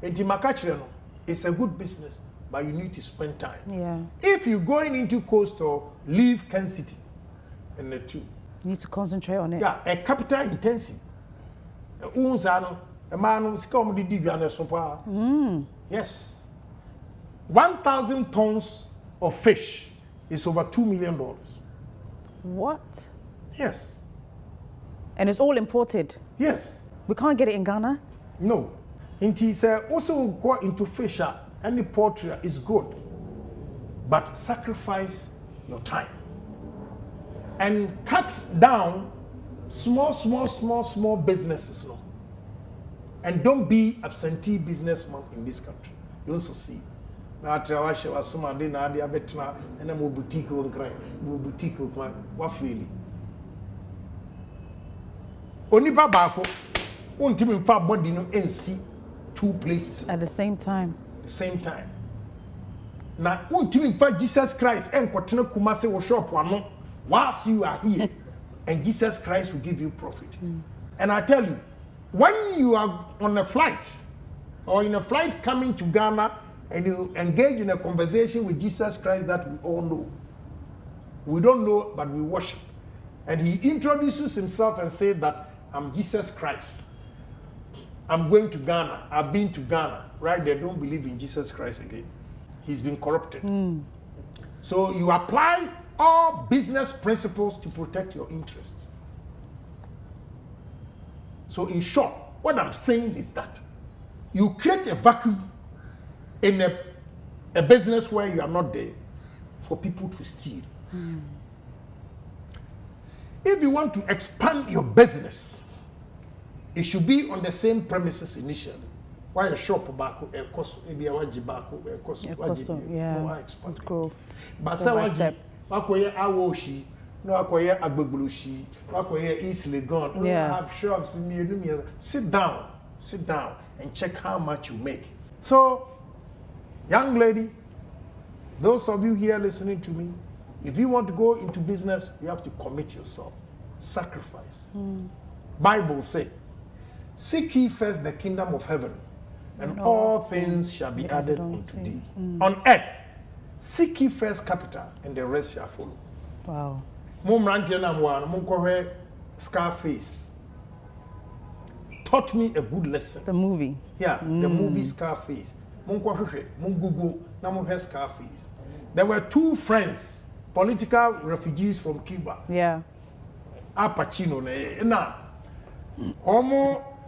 Enti makachire no, it's a good business, but you need to spend time. Yeah. If you're going into coastal, leave Kansas City. And the 2. You need to concentrate on it. Yeah, a capital intensive. Yes. 1,000 tons of fish is over $2 million. What? Yes. And it's all imported. Yes. We can't get it in Ghana? No. Inti say also go into fish and the poultry is good. But sacrifice your time. And cut down small businesses. No? And don't be absentee businessman in this country. You also see. Now I was some day now they are better and I'm boutique on cry. Boutique what feeling. Only babako won't even far body no NC 2 places At the same time. Same time. Now won't even find Jesus Christ and continue Kumasi will shop one. Whilst you are here, and Jesus Christ will give you profit. And I tell you, when you are on a flight, or in a flight coming to Ghana, and you engage in a conversation with Jesus Christ that we all know. We don't know, but we worship. And he introduces himself and says that, I'm Jesus Christ. I'm going to Ghana. I've been to Ghana. Right? They don't believe in Jesus Christ again. He's been corrupted. So you apply all business principles to protect your interests. So in short, what I'm saying is that you create a vacuum in a business where you are not there for people to steal. If you want to expand your business, it should be on the same premises initially. Why a shop bako, a cost, maybe a waji bako, a cost, yeah, expand growth. But waji, wakoye awoshi, no wakoye agbegulushi, wakoye East Legon. Yeah. Have shops in me. Sit down, and check how much you make. So, young lady, those of you here listening to me, if you want to go into business, you have to commit yourself, sacrifice. Bible says, seek ye first the kingdom of heaven, and all things shall be added unto thee. On earth, seek ye first capital, and the rest shall follow. Wow. Scarface taught me a good lesson. The movie. Yeah, the movie Scarface. Scarface. There were 2 friends, political refugees from Cuba. Yeah. Al Pacino. Now,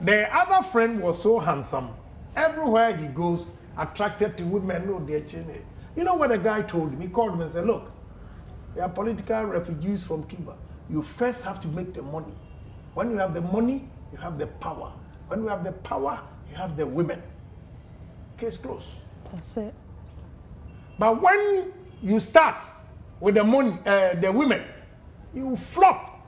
the other friend was so handsome. Everywhere he goes, attracted to women. No, they're changing. You know what the guy told him? He called him and said, look, they are political refugees from Cuba. You first have to make the money. When you have the money, you have the power. When you have the power, you have the women. Case closed. That's it. But when you start with the money, the women, you flop.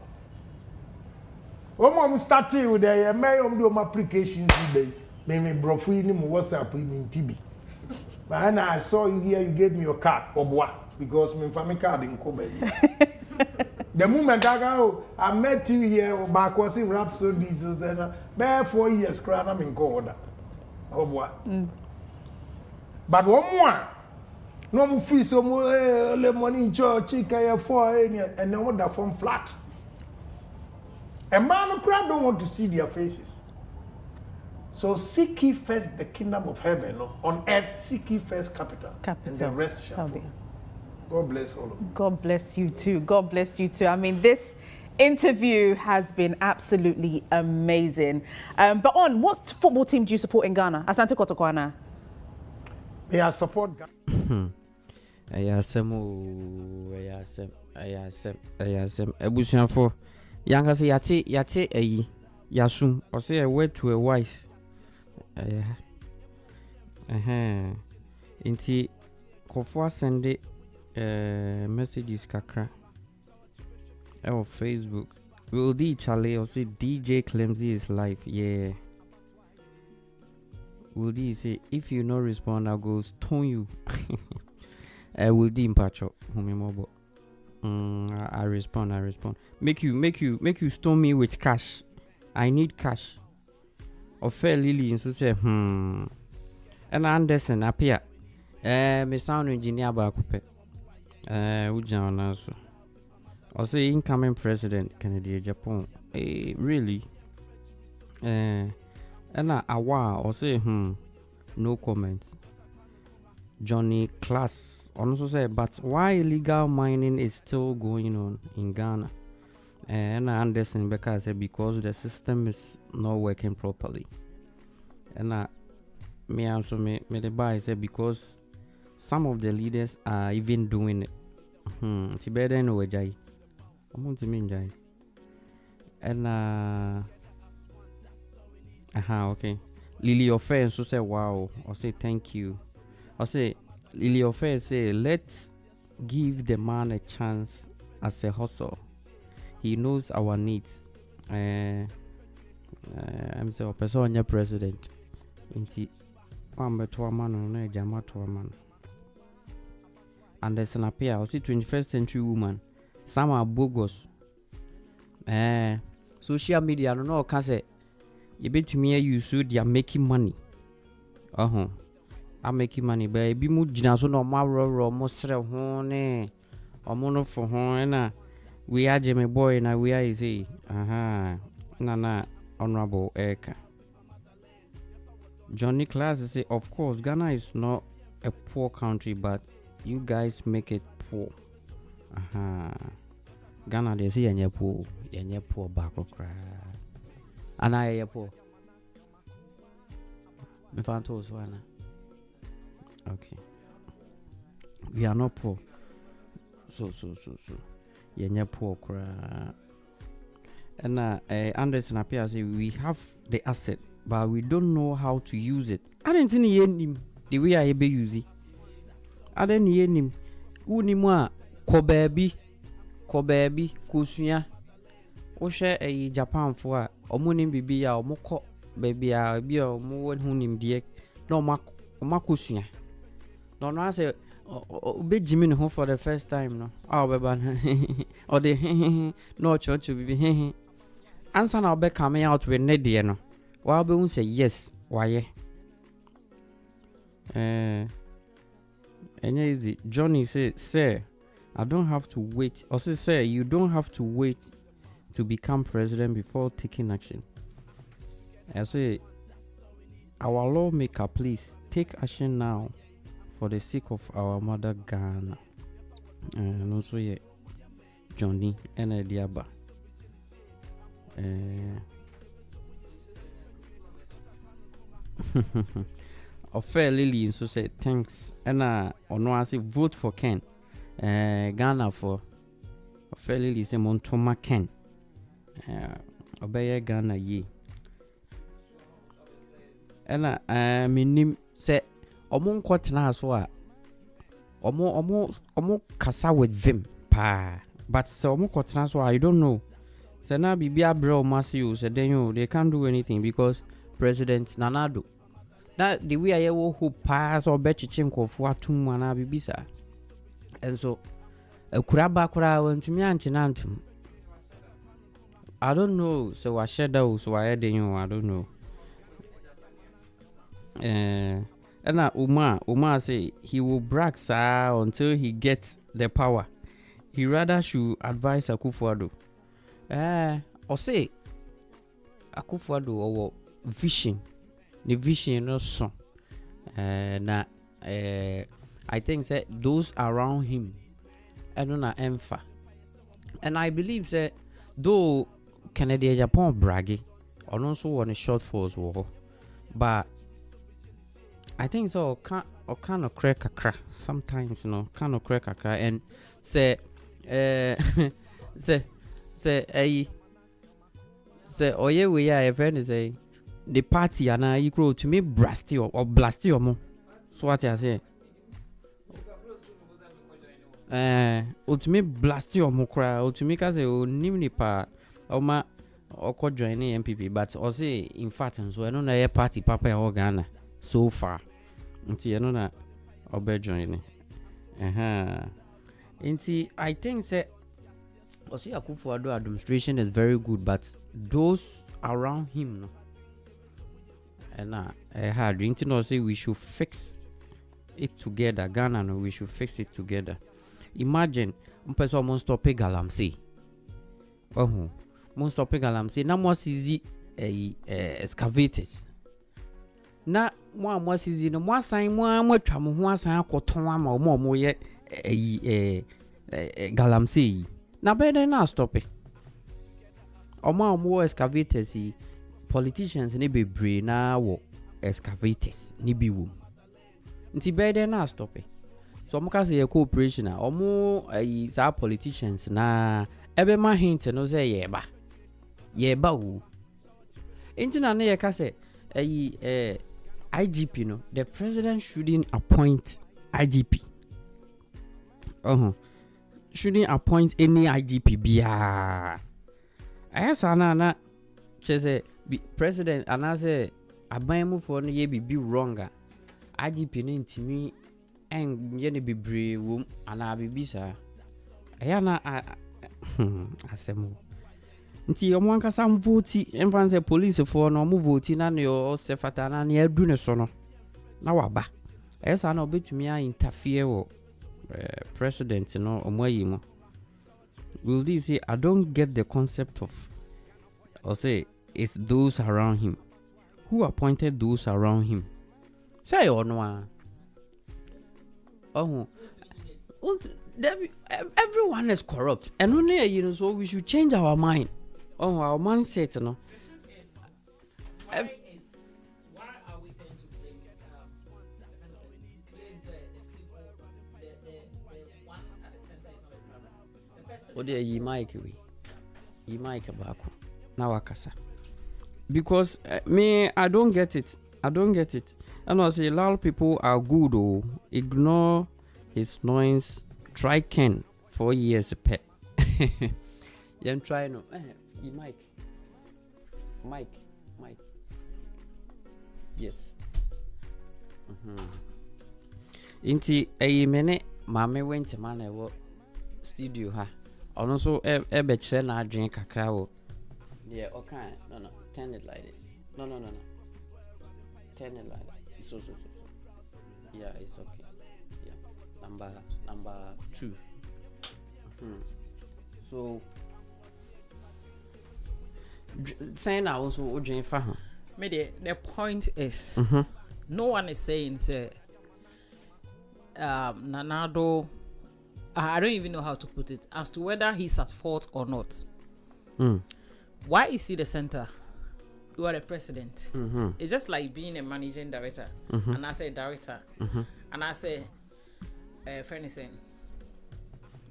When I'm starting with the my applications today, maybe brofui ni WhatsApp in TB. But when I saw you here, you gave me your card, Obwa, because my family card in Kobe. The moment I met you here, back was in Rhapsody, and bare 4 years, crying, I'm in Koda. Obwa. But one more. No more free, so more money in church, and no one that form flat. A man of crowd don't want to see their faces. So seek ye first the kingdom of heaven on earth. Seek ye first capital. And the rest shall follow. God bless all of you. God bless you too. God bless you too. I mean, this interview has been absolutely amazing. But what football team do you support in Ghana? Asante Kotoko. May I support Ghana? Ayasem. Ebusianfo. Yanga say yate ayi. Yasum. Or say a word to a wise. Inti Kofwa send messages kakra. On Facebook. Will D Charlie or say DJ Clemsy is live. Yeah. Will D say if you no respond, I'll go stone you. Will D impacho. I respond. Make you stone me with cash. I need cash. Or fair Lily so say and Anderson appear. Me sound engineer bakupe. Ujan also. Or say incoming president Kennedy Japan. Really? And awa or say no comments. Johnny Class also say, but why illegal mining is still going on in Ghana? And Anderson Becker said because the system is not working properly. And me also me the buy say because some of the leaders are even doing it. It's better than Wajai. I'm going to mean Jai. And okay. Lily Ofer so say wow. Or say thank you. Or say Lily Ofer say let's give the man a chance as a hustle. He knows our needs. I'm so person president. Inti Wamba to a man on a Jama to a man. And there's an appeal. I see 21st century woman. Some are bogus. Social media, I don't know, can say you bet me you so they are making money. I'm making money, but be mood so no more mostre hone or mono for hone. We are Jimmy boy na we are easy. Nana honorable Eka. Johnny Class say of course Ghana is not a poor country, but you guys make it poor. Ghana they say you're poor back cry. And I poor. Me fan to one. Okay. We are not poor. So. You're poor cry. And Anderson appears say we have the asset, but we don't know how to use it. I didn't see him the way I be use it. I didn't hear him. Unimwa kobebi kusunya. Oshe Japan for omunim bibi ya omoko baby ya bi omo won hunim die na omakusunya. No I say be Jimmy home for the first time no. Beba or the no church bibi. Answer now be coming out with Nedie no. Wa be say yes, why? And easy. Johnny said, sir, I don't have to wait. Or say, sir, you don't have to wait to become president before taking action. I say, our lawmaker, please take action now for the sake of our mother Ghana. And also, yeah, Johnny and Diaba. Of fair Lily so say thanks and no I say vote for Ken Ghana for fair Lily say Montoma Ken obey Ghana ye and minim say omo kwatena so a omo kasa with them pa but say omo kwatena so I don't know say na bibia bro masio say then they can't do anything because President Nanado that the way I who pass or bet chinko for 2 mana bibisa. And so a kuraba went to me antinantum. I don't know, so I shadow, so I had you, I don't know. And Umar say he will brag sir until he gets the power. He rather should advise Akufo-Addo. Or say Akufo-Addo owo vision. The vision no so. Na I think that those around him na emfa. And I believe that though Kennedy Japan braggy or also on a shortfalls war, but I think so kind of crack a crack sometimes, kind of crack a crack and say say oye we are a friend say the party and I equal to me brasty or blasty or more. So what I say ultimate blasty or more cry ultimate as a nimni pa or ma or could join MPP but or say in fact and so I don't know a party papa or Ghana so far until you know that or bed joining I think say Osi Akufo-Addo administration is very good but those around him no and I didn't know say we should fix it together. Ghana no, we should fix it together. Imagine person won't stop a galamsey. Won't stop a galamsey. Na more easy excavators. Na more easy no more sign more tramu more sign kotonwa more ye galamsey. Na better na stop it. Or more excavators politicians ni be brain na wo excavators ni bi wo. Nti better na stop it. So omo say cooperation na omo sa politicians na ebe ma hint no say yeba wo. Nti na ye ka say IGP no the president shouldn't appoint IGP. Shouldn't appoint any IGP biya. Ayasa na say president and I say aban for no ye be wronga. IGP no ntimi en ye ne bebre wom ana bibisa. Aya na asemo. Nti omo ankasa vote emfa say police for no mo vote na ne o sefata na ne adu ne so no. Na waba. Ayasa na obetumi a interfere wo president no omoyimo. Will this say I don't get the concept of or say it's those around him. Who appointed those around him? Say or no. Everyone is corrupt. And only so we should change our mind. Our mindset, no. Why are we going to bring the one at the center is not a problem? The person What ye mic we? Ye mic baku. Now akasa. Because me, I don't get it. And I say a lot of people are good or ignore his noise. Try Ken 4 years pet. You try no. You Mike. Yes. Inti a minute, Mammy went to man studio ha. Also, ebe chen na drink a crowd. Yeah, okay. No. Turn it like this. No. Turn it like that. So. Yeah, it's okay. Yeah. Number 2. So saying I also drink for her. the point is no one is saying say Nanado I don't even know how to put it as to whether he's at fault or not. Why is he the center? You are the president. It's just like being a managing director and I say director and I say friend is saying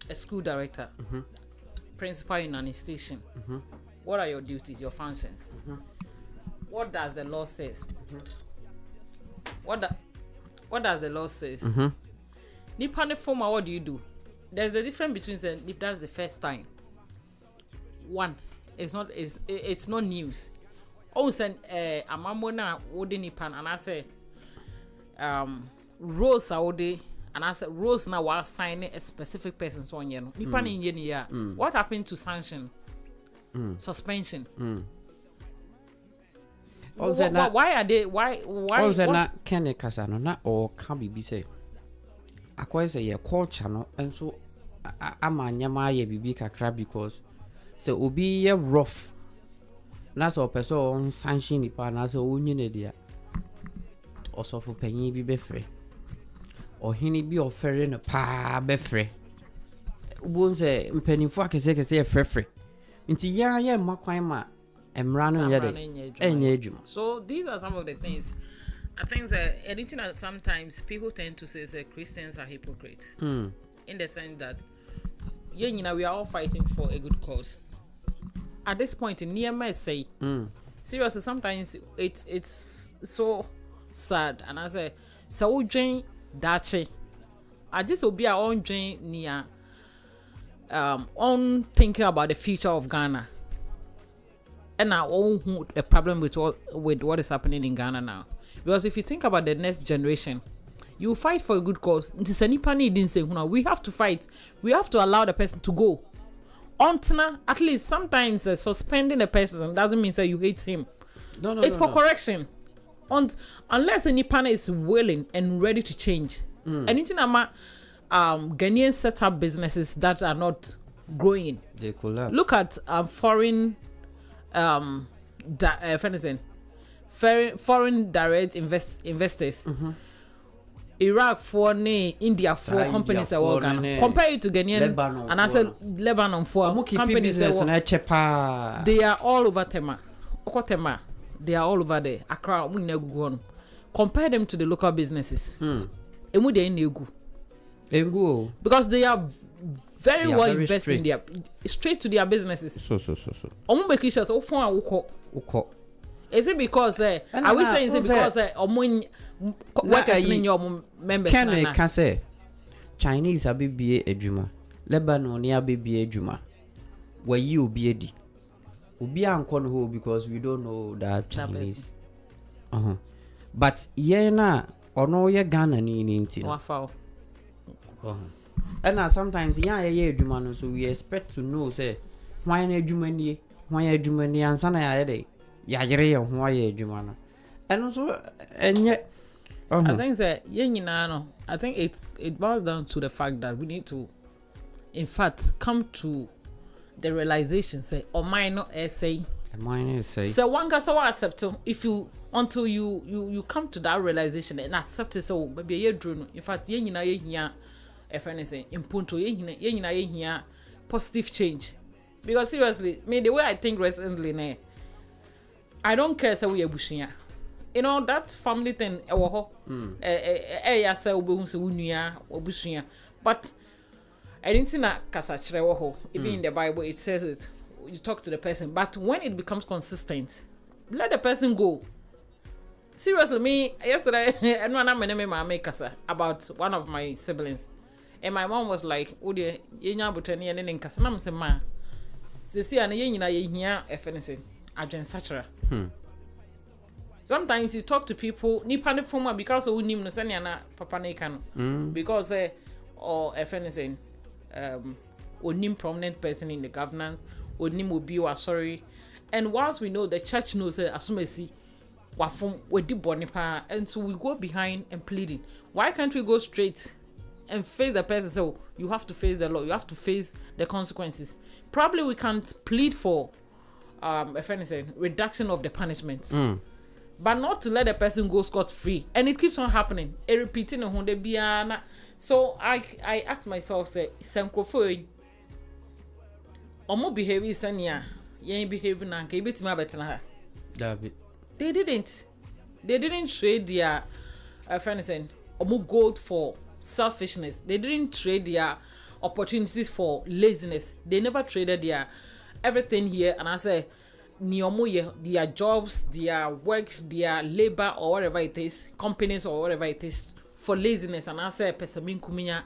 a school director, principal in an institution. What are your duties, your functions? What does the law says? What does the law says? Nipane former, what do you do? There's the difference between saying if that's the first time. One, it's not news. Oh, send amamona wode nipan and I say Rose awode and I said Rose now was signing a specific person so on you. Nipan in year. What happened to sanction? Suspension. Why are they why also not Kenny Casano not or can be say I say a culture no and so I'm a nyama ye bibi kakra because so obi ye rough na so person on sanction nipa na so onyi ne dia osofo panyin bi befre ohini bi ofere no pa befre ubon se mpanimfo akese efrefre nti ya makwan ma emra no ye de enye adwuma. So these are some of the things. I think that anything that sometimes people tend to say is that Christians are hypocrites. In the sense that we are all fighting for a good cause. At this point in Nehemiah say, seriously, sometimes it's so sad. And I say, so Jane Dache, I just will be our own Jane near on thinking about the future of Ghana. And our own the problem with what is happening in Ghana now. Because if you think about the next generation, you fight for a good cause. We have to fight. We have to allow the person to go. At least sometimes suspending the person doesn't mean that you hate him. It's for correction. Unless any partner is willing and ready to change. Anything about Ghanaian set up businesses that are not growing. They collapse. Look at foreign foreign direct investors. Iraq for India for companies that work compare it to Ghanaian Lebanon, and I said Lebanon for companies that they are all over Tema. They are all over there. Accra, compare them to the local businesses. Because they are very well invested in their straight to their businesses. So. Is it because are we saying is it because workers in your members can say Chinese abibi ejuma, Lebanon abibi ejuma, where you be edi ubi ankon ho because we don't know that Chinese but na ono ye Ghana ni nti and sometimes ye ejuma no, so we expect to know say why na ejuma ni ansa na ya dey and also I think that I think it boils down to the fact that we need to in fact come to the realization say minor essay so one guy so accept if you until you come to that realization and accept it, so maybe ye drone in fact ye here if anything impunto ye here positive change. Because seriously, the way I think recently I don't care say we abusuya. You know that family thing but I didn't see that kasa even in the Bible it says it. You talk to the person, but when it becomes consistent, let the person go. Seriously, yesterday I make kasa about one of my siblings, and my mom was like, "Oh dear, yenya butani and then kasa." I'm saying, "Ma, sisi ane yenya if anything, agent sachra." Sometimes you talk to people, nipa ne forma because of unim no sani ana papa ne kano, because or if anything, unim prominent person in the governance, unim obi wa sorry, and once we know the church knows asumesi wafum wedi bonipa, and so we go behind and pleading. Why can't we go straight and face the person? So you have to face the law, you have to face the consequences. Probably we can't plead for if anything, reduction of the punishment. But not to let the person go scot-free. And it keeps on happening. It repeating on the biana. So I ask myself, say, Sankofo Omo behavior sanya, ye behaving and bit my better. They didn't trade their anything, Omo gold for selfishness. They didn't trade their opportunities for laziness. They never traded their everything here, and I say their jobs, their work, their labor or whatever it is, companies or whatever it is, for laziness, and I say pesamin kuminya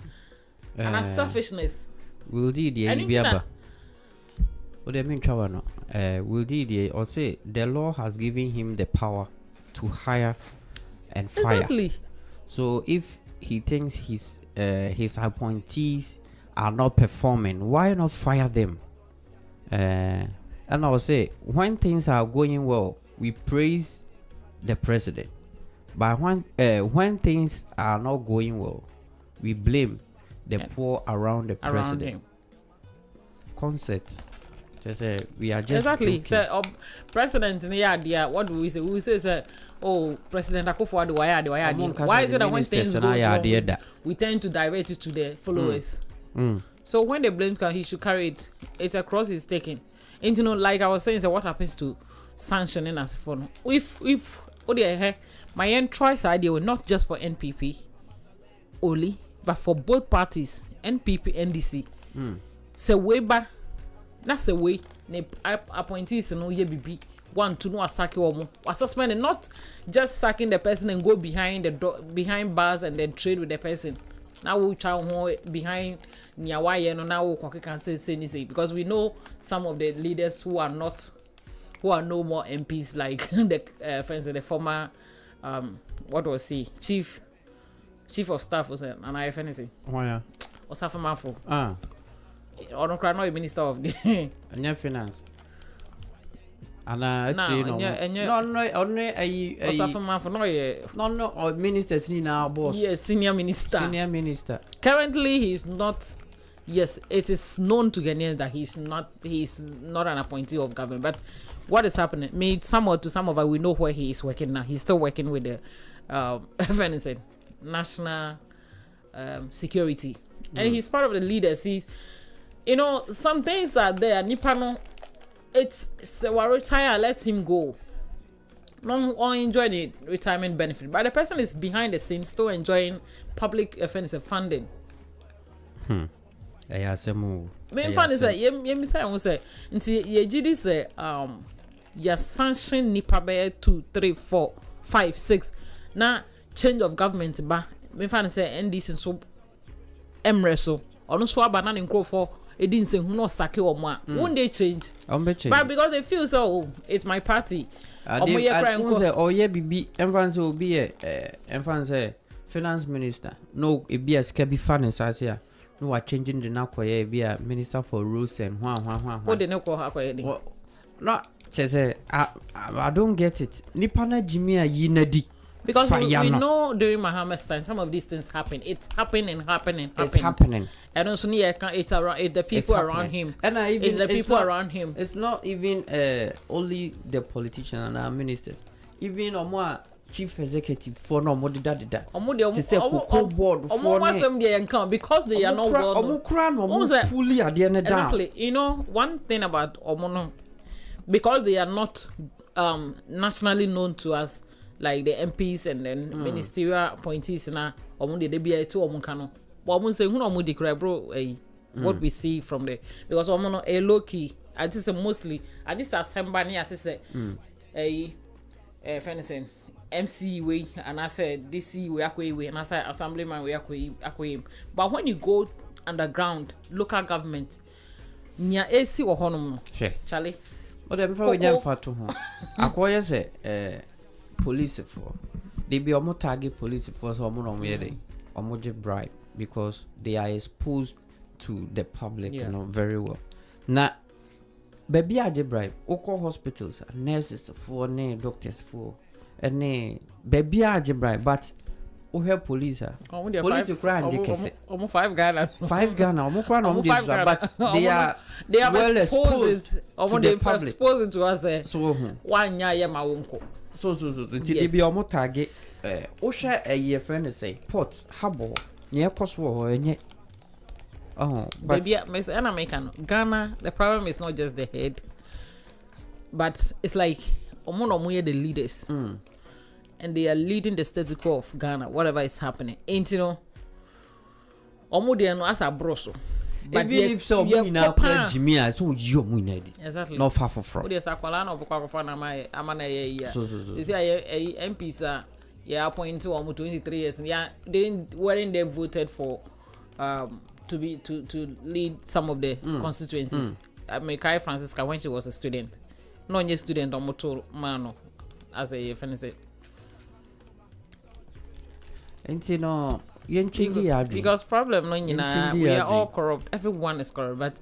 and as selfishness. Will did the Biaba. What they mean no? Will did or say the law has given him the power to hire and fire. Exactly. So if he thinks his appointees are not performing, why not fire them? And I'll say, when things are going well, we praise the president. But when things are not going well, we blame the poor around the president. Concept Just say we are just exactly. joking. So president in the idea. What do we say? We say oh, President Akufo-Addo, why is it that when things go wrong, we tend to divert it to the followers? So when the blame comes, he should carry it. It's a cross he's taking. And you know, like I was saying, so what happens to sanctioning as a phone? If my end tries idea were not just for NPP only, but for both parties, NPP, NDC. So way back, that's the way the appointees no ye BB want to know a sack or suspended, not just sacking the person and go behind the door, behind bars and then trade with the person. Now we try behind Nyawaye and now we can say because we know some of the leaders who are no more MPs like the friends of the former what was he chief of staff was an IFNC. Why? Osafa Mafo. Or no minister of the finance. And actually no or ministers ni now boss. Yes, senior minister. Currently he's not. Yes, it is known to Ghanaians that he's not an appointee of government. But what is happening? Some of us we know where he is working now. He's still working with the FNC, National Security. And he's part of the leaders. He's some things are there. Nipano, it's retire, let him go. No enjoy the retirement benefit, but the person is behind the scenes still enjoying public offensive funding. I say move. Me fan say ye say won say nti ye gidi say ya sanction nipa be 2 3 4 5 6 na change of government ba me fan say NDC so emre so ono so aba na nkrofo it didn't say who no sake omo a won't they change but because they feel so it's my party omo ye cry nko say oh ye bibi emfan say obi emfan say finance minister no e be as can be finance as here no are changing the nakoye be a minister for rules and what they no call akoye no say I don't get it nipa na jimi a yi na di because we know during Muhammad's time some of these things happen. It's happening. It's happening. And also it's around the people around him. And it's the people around him. It's not even only the politicians and our ministers. Even more chief executive for no more that. To say board for because they are not well fully at the end of exactly. You know one thing about Omono, because they are not nationally known to us. Like the MPs and then ministerial appointees na omo de bia to omo kan no but omo say hu no omo declare bro what we see from there because omo no a low key I just say mostly I just assembly I just say fenison MC way and I said DC we akwe and I say assemblyman we akwe but when you go underground local government nya AC wo honom no Charlie but before we jump for to ho akoye say police for they be almost target police for so almost bribe because they are exposed to the public very well now baby I bribe oko hospitals nurses for doctors for and baby I bribe but we have police police cry and almost 5 Ghana almost but they are well exposed to the public exposed to us so one ya ma wonko so they be almost target o share a year friend say port harbor near possible enye but baby Miss American Ghana the problem is not just the head but it's like omo the leaders and they are leading the status quo of Ghana whatever is happening ain't you know omo dey no as a broso but even if so we now play Jimmy so you exactly not far from the sakwala na obukwa na my amana ye so you see MPs are appointed to almost 23 years and weren't they voted for to lead some of the constituencies Mekai Francisca when she was a student no new student omoto mano as a friend said and you know because problem no we are all corrupt everyone is corrupt but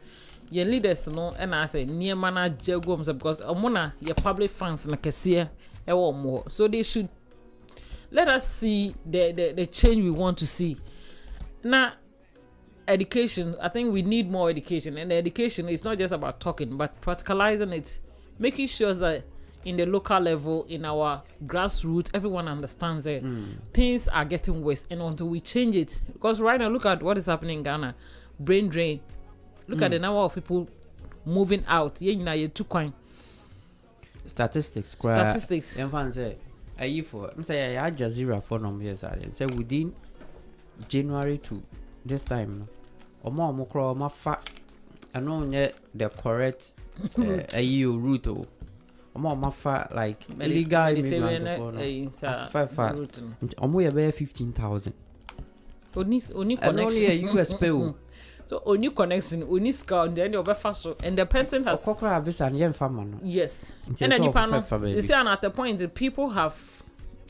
your leaders no and I say near mana jegom because omona your public funds na kese e wo mo so they should let us see the change we want to see now education, I think we need more education, and the education is not just about talking but practicalizing it, making sure that in the local level, in our grassroots, everyone understands that things are getting worse, and until we change it, because right now look at what is happening in Ghana, brain drain. Look at the number of people moving out. Statistics. Everyone say, I'm saying Al Jazeera for numbers are say within January to this time, or fa. I know the correct route. Mafa like illegal immigrants for route. 15,000. Only connection. US pay. So only connection, only scout, and then you're faster, and the person has. Yes. And then you see, and at the point, the people have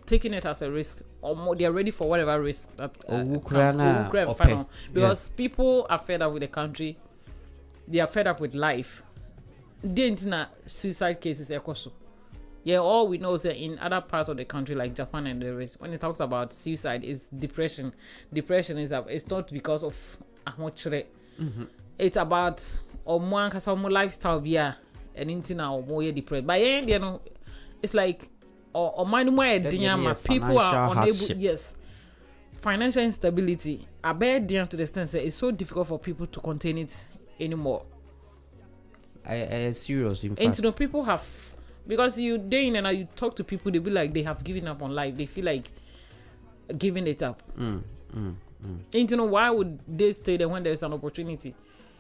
taken it as a risk, or more, they are ready for whatever risk that because people are fed up with the country, they are fed up with life. They suicide cases ekoso. Yeah, all we know is that in other parts of the country like Japan and the rest, when it talks about suicide, is depression. Depression is it's not because of it's about more lifestyle and more depressed. But you know, it's like people are unable. Yes, financial instability. I bet to the extent that it's so difficult for people to contain it anymore. I serious. In fact, and you know, people have, because you day in and out, you talk to people, they be like they have given up on life. They feel like giving it up. And you know, why would they stay there when there's an opportunity?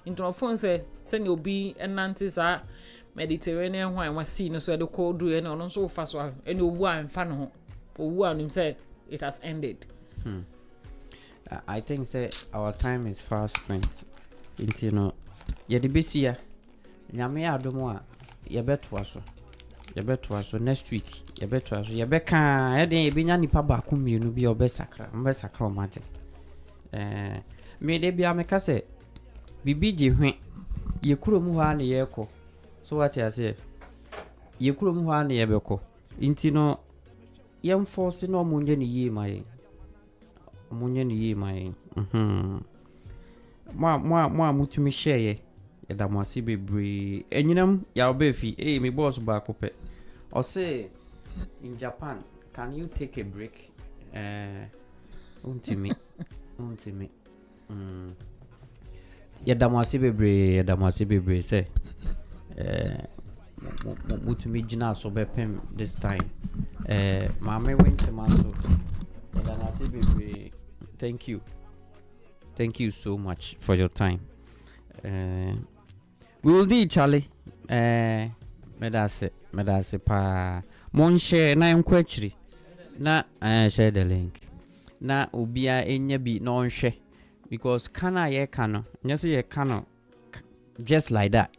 And you know, phone says send you'll be an antis Mediterranean wine was seen so the cold do and on so fast and you one fan one him said it has ended. I think that our time is fast spent. You know, yeah, the best year. Nyame adomo a ye beto aso next week ye beto aso ye beka e den ye benya nipa ba ko mienu bi obesakra mbesakra omaje me de bia me ka se bibi je hwe ye kuro mu ha na ye ko so what you say ye kuro mu ha na ye beko inti no ye mforce no omunye ni yi mai mo mutumi share Damasi bebre enyinam ya obefi me boss back up or say in Japan can you take a break untimi ya damasi bebre say mutumi jina so bepem this time mama went to maso damasi bebre. Thank you so much for your time. We will do Charlie. Medase pa. Mon share na enkwechiri. Na share the link. Na ubia enye bi no share because kana ye kano. Nyase ye kano just like that.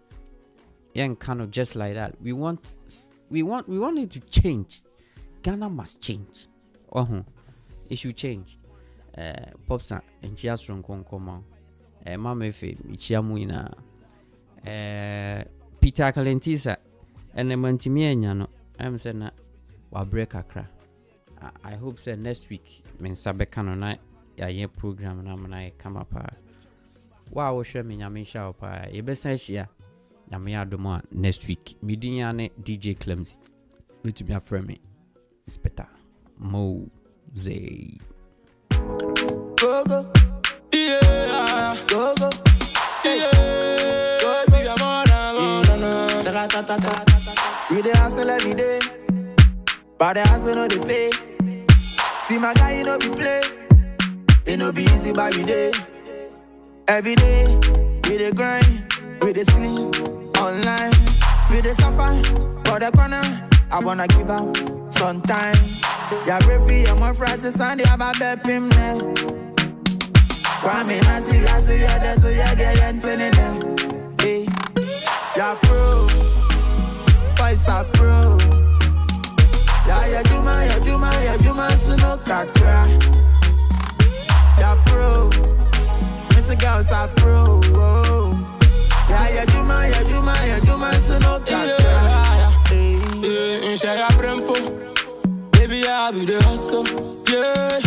Yen kano just like that. We want it to change. Ghana must change. It should change. Popsa enchia strong koma. Mama fe michiamu ina Peter Kalentisa and the Mantimia no I'm saying wa break akra. I hope say next week men sabekano na ya program na mana come up wa wo hwe me nyame sha pa ye besa hia nyame adomo next week midinya ne DJ Clemsy with me afre me Inspector Mose go yeah go yeah we dey hustle every day, but the hustle no dey pay. See my guy, you know be play. It no be easy, but we dey. Every day, we dey grind, we dey sleep online, we dey suffer for the corner. I wanna give up sometimes. Yeah, referee, I'm on Friday, Sunday, I'm a bet him there. Kwame Nasi, yeah, that's so yeah, they're entering them. Hey, yeah, pro. Boys are pro. Yeah, Juma, so no kakra. Yeah, pro. Mr. Girls are pro. Yeah, Juma, so no kakra. Hey, share your brempo. Baby, I be the hustle. Yeah,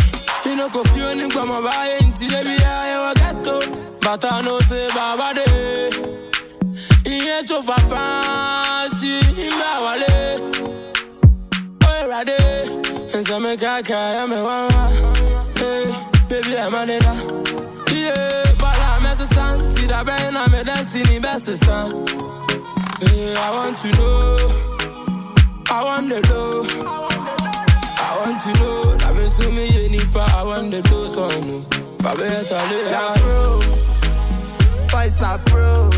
you know, go feeling come my buy into baby, I get to. but I know say Baba de. Iye chofa pansi imbawale. Oye rade, ensa me kaka me wawa. Hey, baby I'm a neda. Yeah, but I'm a son. See that brain I'm a destiny best son. Hey, I want to know. I want to know. I want to know. That means to me any part. I want to do something. Yeah, bro. Boys are pro.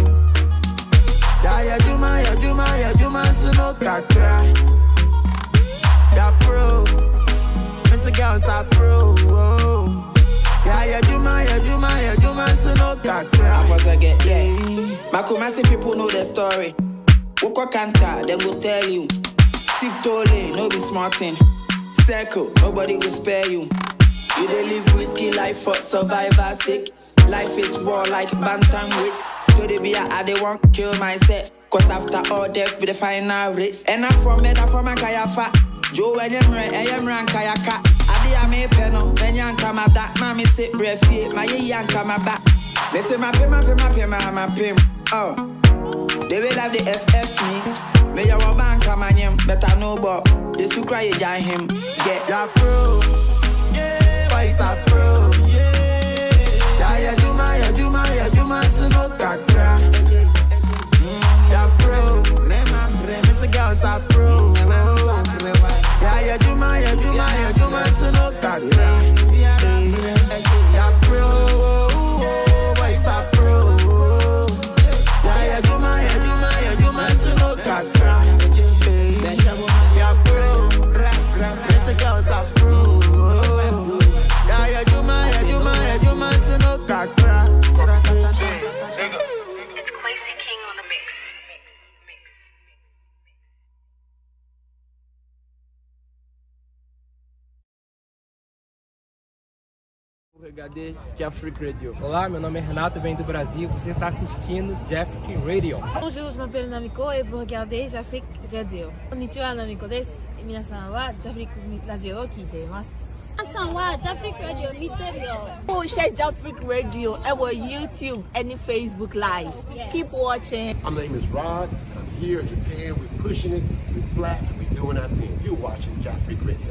Yeah, you ma, so no kakra. Yeah, pro. Mr. Girls are pro. Yeah, you ma, so no kakra. I was again, yeah. My Kumasi people know the story. Woko Kanta, them go tell you. Tiptoe, no be smarting. Circle, nobody will spare you. You dey live risky life for survivor's sake. Life is war like bantam weight. To the beer, I dey want kill myself. Cause after all death be the final race. And I'm from a kayafa. Joe when you ran kayaka. Adi a me peno, when you come at that. Mommy sit breath, my young come back. They say my pim. Oh, they will have the FF me. May your bank come on him, better know but they should cry him. Get ya pro. Boys are pro, yeah. Yeah, you ma, so no kakra. Yeah, pro, Mr. Girls are pro. Yeah, you ma, so no kakra. Yeah, pro, boys are pro. Yeah, you ma, so no kakra. Yeah, pro, Mr. Girls are pro. It's Quasi King on the mix. Regadê Jeffrick Radio. Olá, meu nome é Renato, venho do Brasil. Você está assistindo Jeffrick Radio. Bonjour, je m'appelle Namiko et vous regardez Jeffrick Radio. Konnichiwa, Namiko desu. 皆さんは Jeffrick Radio を聞いています。皆さんは Jeffrick Radio 見てるよ。Oh, share Jeffrick Radio on YouTube and Facebook Live. Yes. Keep watching. My name is Rod. I'm here in Japan. We're pushing it. We're black. We're doing our thing. You're watching Jeffrick Radio.